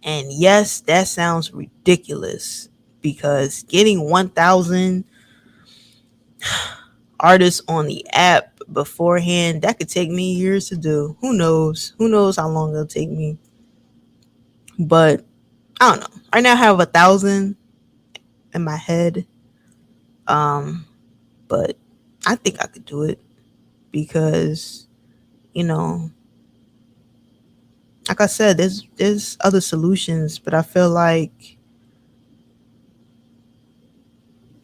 And yes, that sounds ridiculous because getting 1,000 artists on the app beforehand, that could take me years to do. Who knows? Who knows how long it'll take me? But I don't know. Right now I have 1,000 in my head. But I think I could do it because, you know, like I said, there's other solutions, but I feel like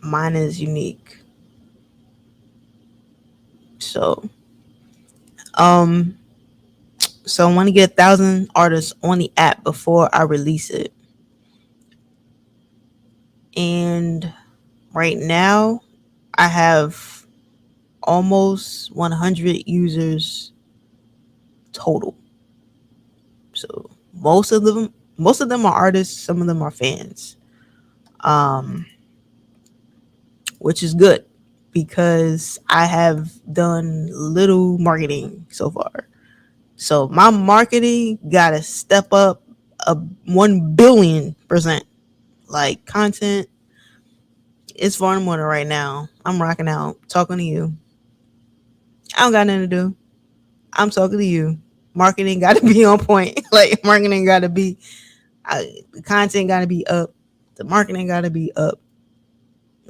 mine is unique. So, um, so I want to get 1,000 artists on the app before I release it. And right now, I have almost 100 users total. So most of them are artists, some of them are fans. Um, which is good because I have done little marketing so far. So my marketing got to step up a 1 billion%. Like, content is far more than right now. I'm rocking out, talking to you. I don't got nothing to do. I'm talking to you. Marketing got to be on point. Like, marketing got to be, the content got to be up. The marketing got to be up.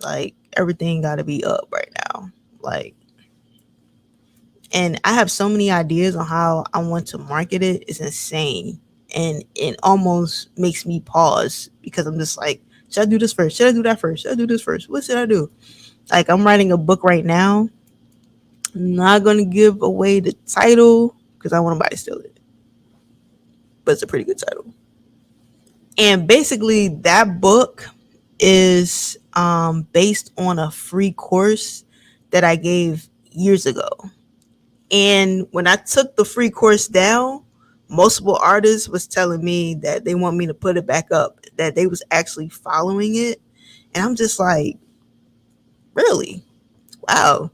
Like, everything got to be up right now. Like, and I have so many ideas on how I want to market it. It's insane. And it almost makes me pause because I'm just like, should I do this first? Should I do that first? Should I do this first? What should I do? Like, I'm writing a book right now. I'm not going to give away the title because I don't want nobody to steal it. But it's a pretty good title. And basically, that book is based on a free course that I gave years ago. And when I took the free course down, multiple artists was telling me that they want me to put it back up, that they was actually following it. And I'm just like, really? Wow.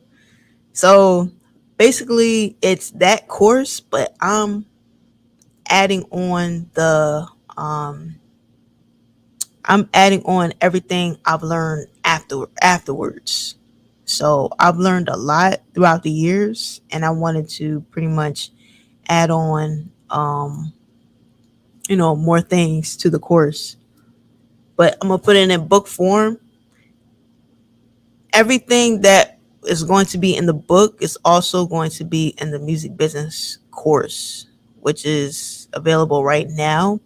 So basically it's that course, but adding on the I'm adding on everything I've learned afterwards. So I've learned a lot throughout the years, and I wanted to pretty much add on more things to the course. but I'm gonna put it in book form. Everything that is going to be in the book is also going to be in the music business course, which is available right now.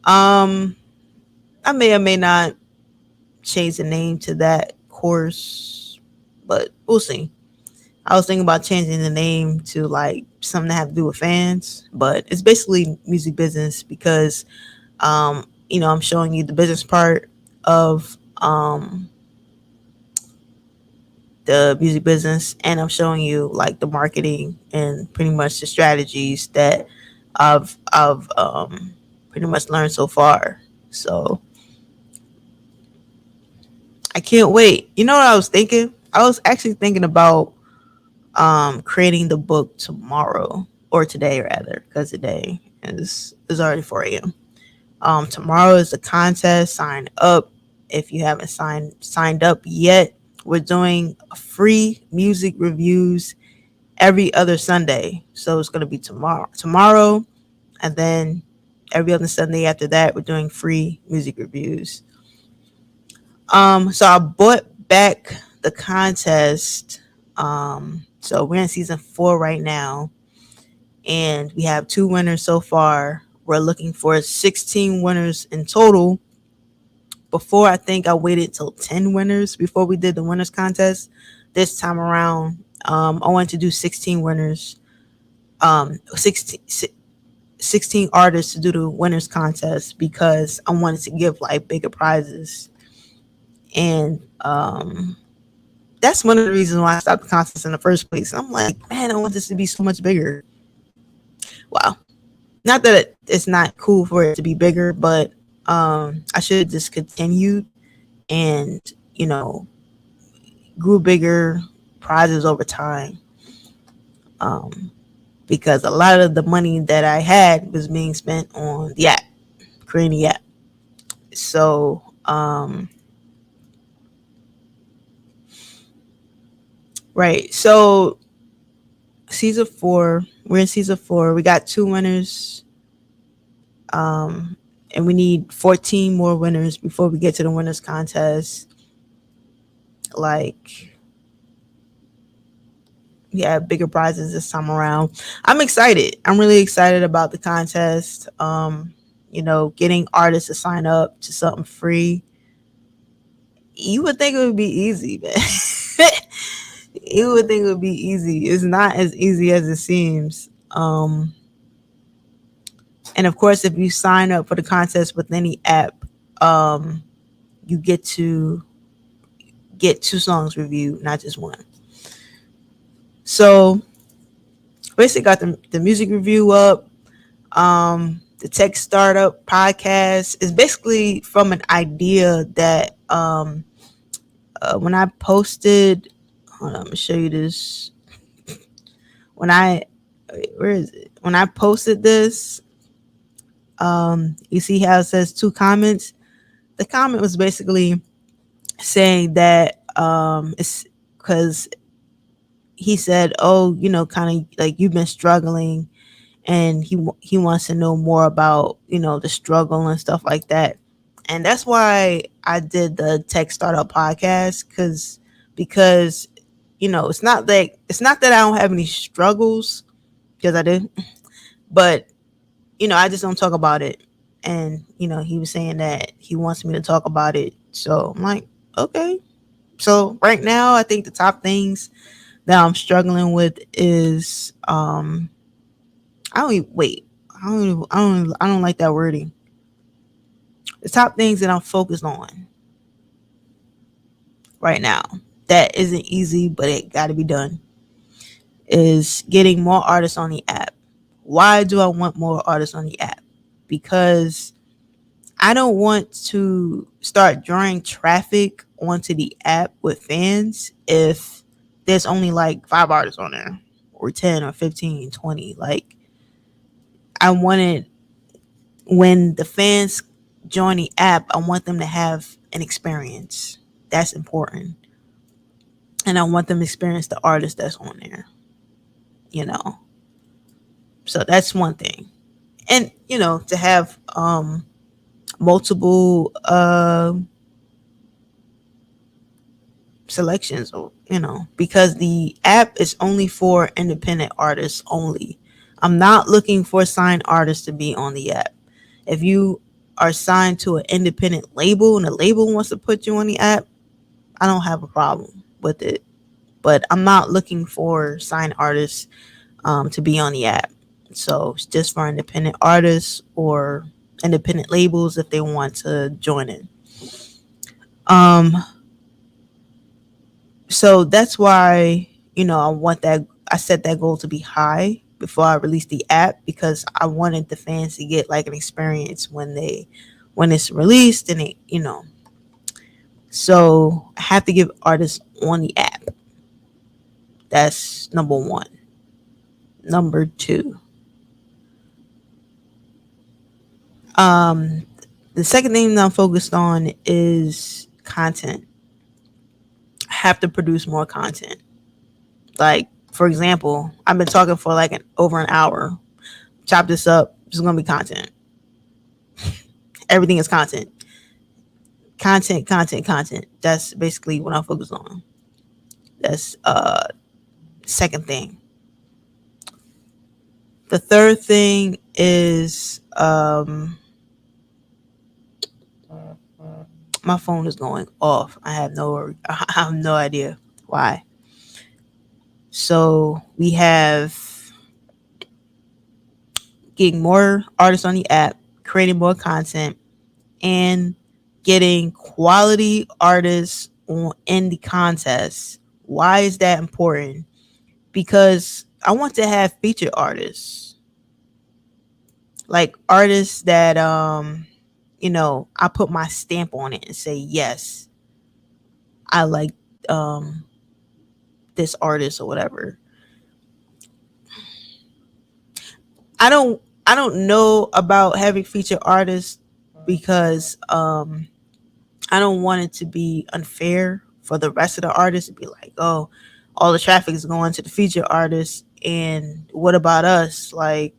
Um, I may or may not change the name to that course, but we'll see. I was thinking about changing the name to like something to have to do with fans, but it's basically music business because I'm showing you the business part of the music business, and I'm showing you like the marketing and pretty much the strategies that I've pretty much learned so far. So I can't wait. You know what I was thinking? I was actually thinking about creating the book tomorrow or today rather, because today is already 4 a.m. Tomorrow is the contest. Sign up if you haven't signed up yet. We're doing free music reviews every other Sunday. So it's gonna be tomorrow, and then every other Sunday after that, we're doing free music reviews. So I bought back the contest. So we're in season 4 right now, and we have 2 winners so far. We're looking for 16 winners in total. Before, I think I waited till 10 winners before we did the winners contest. This time around, I wanted to do 16 winners, 16 artists to do the winners contest because I wanted to give like bigger prizes. And that's one of the reasons why I stopped the contest in the first place. I'm like, man, I want this to be so much bigger. Wow. Not that it's not cool for it to be bigger, but I should have just continued and, you know, grew bigger prizes over time. Um, because a lot of the money that I had was being spent on the app, creating the app. So, right. So, season 4, we're in season 4. We got 2 winners. And we need 14 more winners before we get to the winners contest. Like, yeah, bigger prizes this time around. I'm excited. I'm really excited about the contest. Getting artists to sign up to something free. You would think it would be easy, man. You would think it would be easy. It's not as easy as it seems. And of course, if you sign up for the contest with any app, you get to get 2 songs reviewed, not just one. So basically got the music review up. The tech startup podcast is basically from an idea that when I posted, hold on, I'm gonna show you this. When I where is it? When I posted this, you see how it says 2 comments. The comment was basically saying that it's because he said, "Oh, kind of like you've been struggling, and he wants to know more about the struggle and stuff like that." And that's why I did the tech startup podcast because it's not that I don't have any struggles, because I do, but I just don't talk about it. And he was saying that he wants me to talk about it, so I'm like, okay. So right now, I think the top things that I'm struggling with is I don't even, wait. I don't like that wording. The top things that I'm focused on right now that isn't easy, but it got to be done, is getting more artists on the app. Why do I want more artists on the app? Because I don't want to start drawing traffic onto the app with fans if there's only like 5 artists on there, or 10 or 15, 20. Like, I wanted, when the fans join the app, I want them to have an experience. That's important. And I want them to experience the artist that's on there, you know. So that's one thing. And, to have multiple selections, or because the app is only for independent artists only. I'm not looking for signed artists to be on the app. If you are signed to an independent label and the label wants to put you on the app, I don't have a problem with it. But I'm not looking for signed artists to be on the app. So it's just for independent artists or independent labels if they want to join in. Um, so that's why I want that. I set that goal to be high before I release the app, because I wanted the fans to get like an experience when it's released, and so I have to give artists on the app. That's number one. Number two, um the second thing that I'm focused on is content. I have to produce more content. Like, for example, I've been talking for like over an hour. Chop this up, it's gonna be content. Everything is content. Content, content, content. That's basically what I'm focused on. That's second thing. The third thing is my phone is going off. I have no idea why. So we have getting more artists on the app, creating more content, and getting quality artists in the contest. Why is that important? Because I want to have featured artists, like artists that I put my stamp on it and say, yes, I like um this artist or whatever. I don't know about having featured artists because I don't want it to be unfair for the rest of the artists to be like, oh, all the traffic is going to the featured artists, and what about us? Like,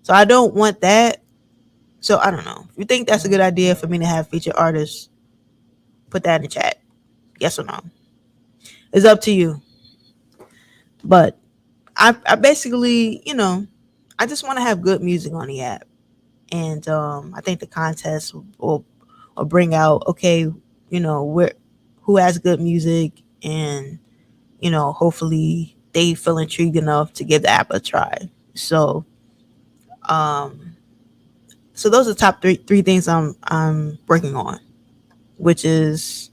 so I don't want that. So I don't know. If you think that's a good idea for me to have featured artists, put that in the chat. Yes or no? It's up to you. But I basically, I just want to have good music on the app. And I think the contest will bring out, okay, where who has good music, and hopefully they feel intrigued enough to give the app a try. Um so those are the top three things I'm working on, which is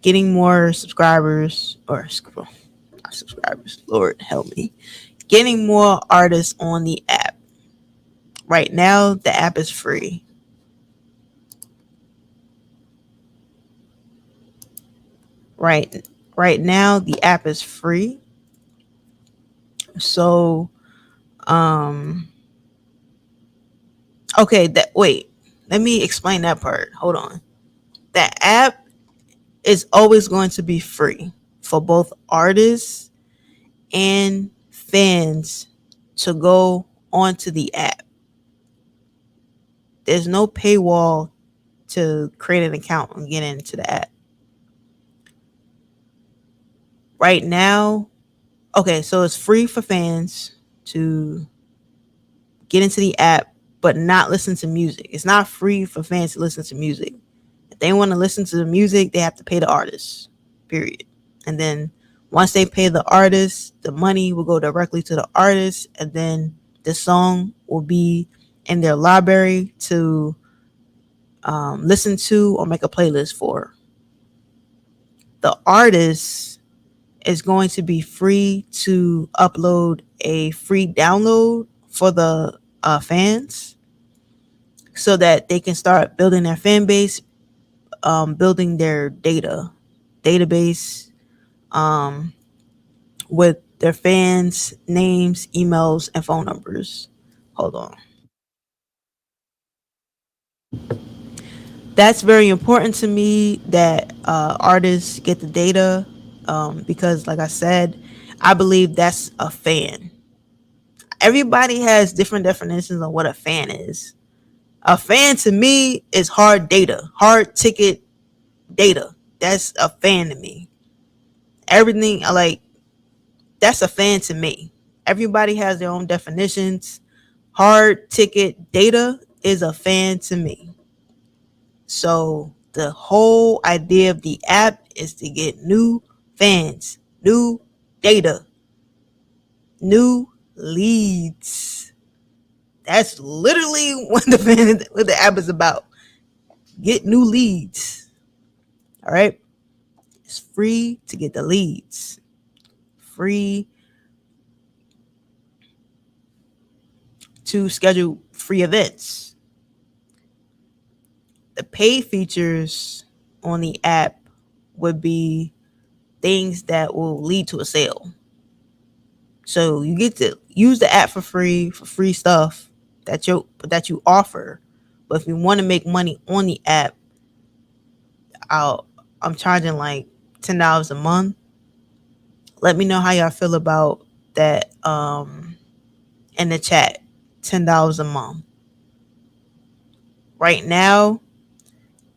getting more subscribers, or not subscribers, Lord help me, getting more artists on the app. Right now the app is free. Right now the app is free. So um okay, that wait, let me explain that part. Hold on. The app is always going to be free for both artists and fans to go onto the app. There's no paywall to create an account and get into the app. Right now, okay, so it's free for fans to get into the app but not listen to music. It's not free for fans to listen to music. If they want to listen to the music, they have to pay the artist. Period. And then once they pay the artist, the money will go directly to the artist, and then the song will be in their library to listen to or make a playlist for. The artist is going to be free to upload a free download for the fans, so that they can start building their fan base, building their database, um, with their fans' names, emails, and phone numbers. Hold on. That's very important to me that artists get the data, because, like I said, I believe that's a fan. Everybody has different definitions on what a fan is. A fan to me is hard data, hard ticket data. That's a fan to me. Everything I like, that's a fan to me. Everybody has their own definitions. Hard ticket data is a fan to me. So the whole idea of the app is to get new fans, new data, new leads. That's literally what the app is about. Get new leads. All right. It's free to get the leads. Free to schedule free events. The paid features on the app would be things that will lead to a sale. So you get to use the app for free stuff that you offer. But if you want to make money on the app, I'm charging like $10 a month. Let me know how y'all feel about that in the chat. $10 a month. Right now,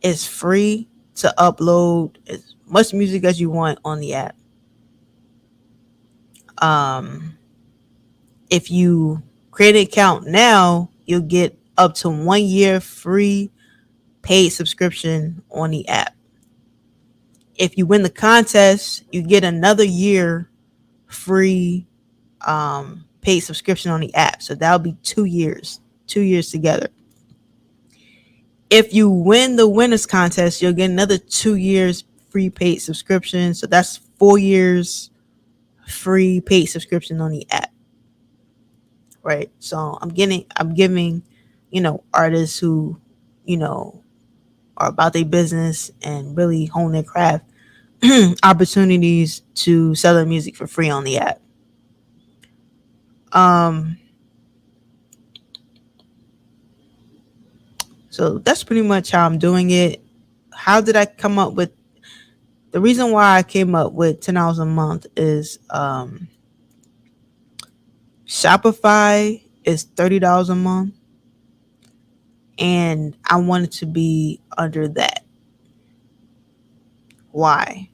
it's free to upload as much music as you want on the app. If you create an account now, you'll get up to 1 year free paid subscription on the app. If you win the contest, you get another year free paid subscription on the app. So that'll be 2 years together. If you win the winners contest, you'll get another 2 years free paid subscription. So that's 4 years free paid subscription on the app. Right. So I'm giving, artists who, are about their business and really hone their craft opportunities to sell their music for free on the app. So that's pretty much how I'm doing it. How did I come up with the reason why I came up with $10 a month is Shopify is $30 a month, and I wanted to be under that. Why?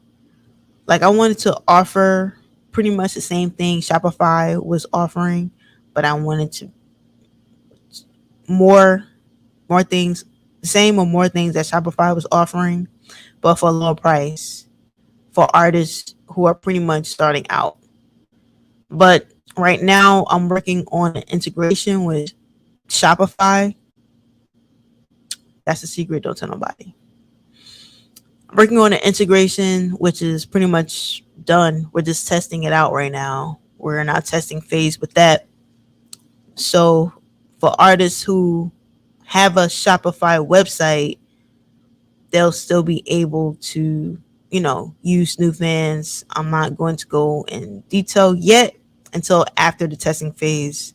Like, I wanted to offer pretty much the same thing Shopify was offering, but I wanted to more things, same or more things that Shopify was offering, but for a lower price for artists who are pretty much starting out. But right now I'm working on an integration with Shopify. That's a secret, don't tell nobody. I'm working on an integration which is pretty much done. We're just testing it out right now. We're in our testing phase with that. So for artists who have a Shopify website, they'll still be able to, use NewFans. I'm not going to go in detail yet until after the testing phase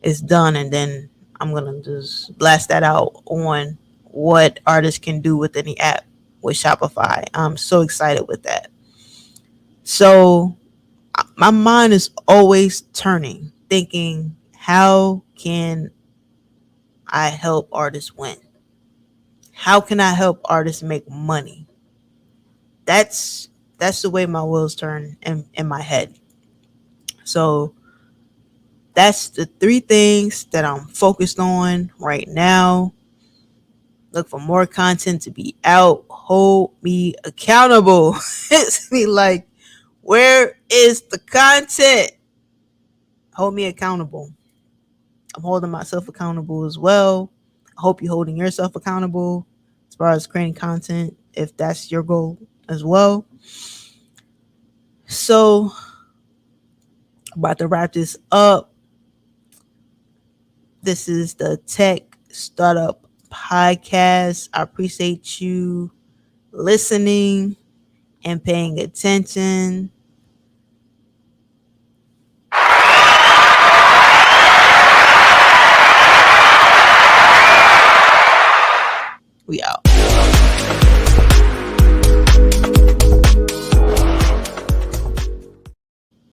is done, and then I'm going to just blast that out on what artists can do within the app with Shopify. I'm so excited with that. So my mind is always turning, thinking, how can I help artists win? How can I help artists make money? That's the way my wheels turn in my head. So that's the 3 things that I'm focused on right now. Look for more content to be out. Hold me accountable. It's me like, where is the content? Hold me accountable. I'm holding myself accountable as well. I hope you're holding yourself accountable as far as creating content, if that's your goal as well. So, about to wrap this up. This is the Tech Startup Podcast. I appreciate you listening and paying attention.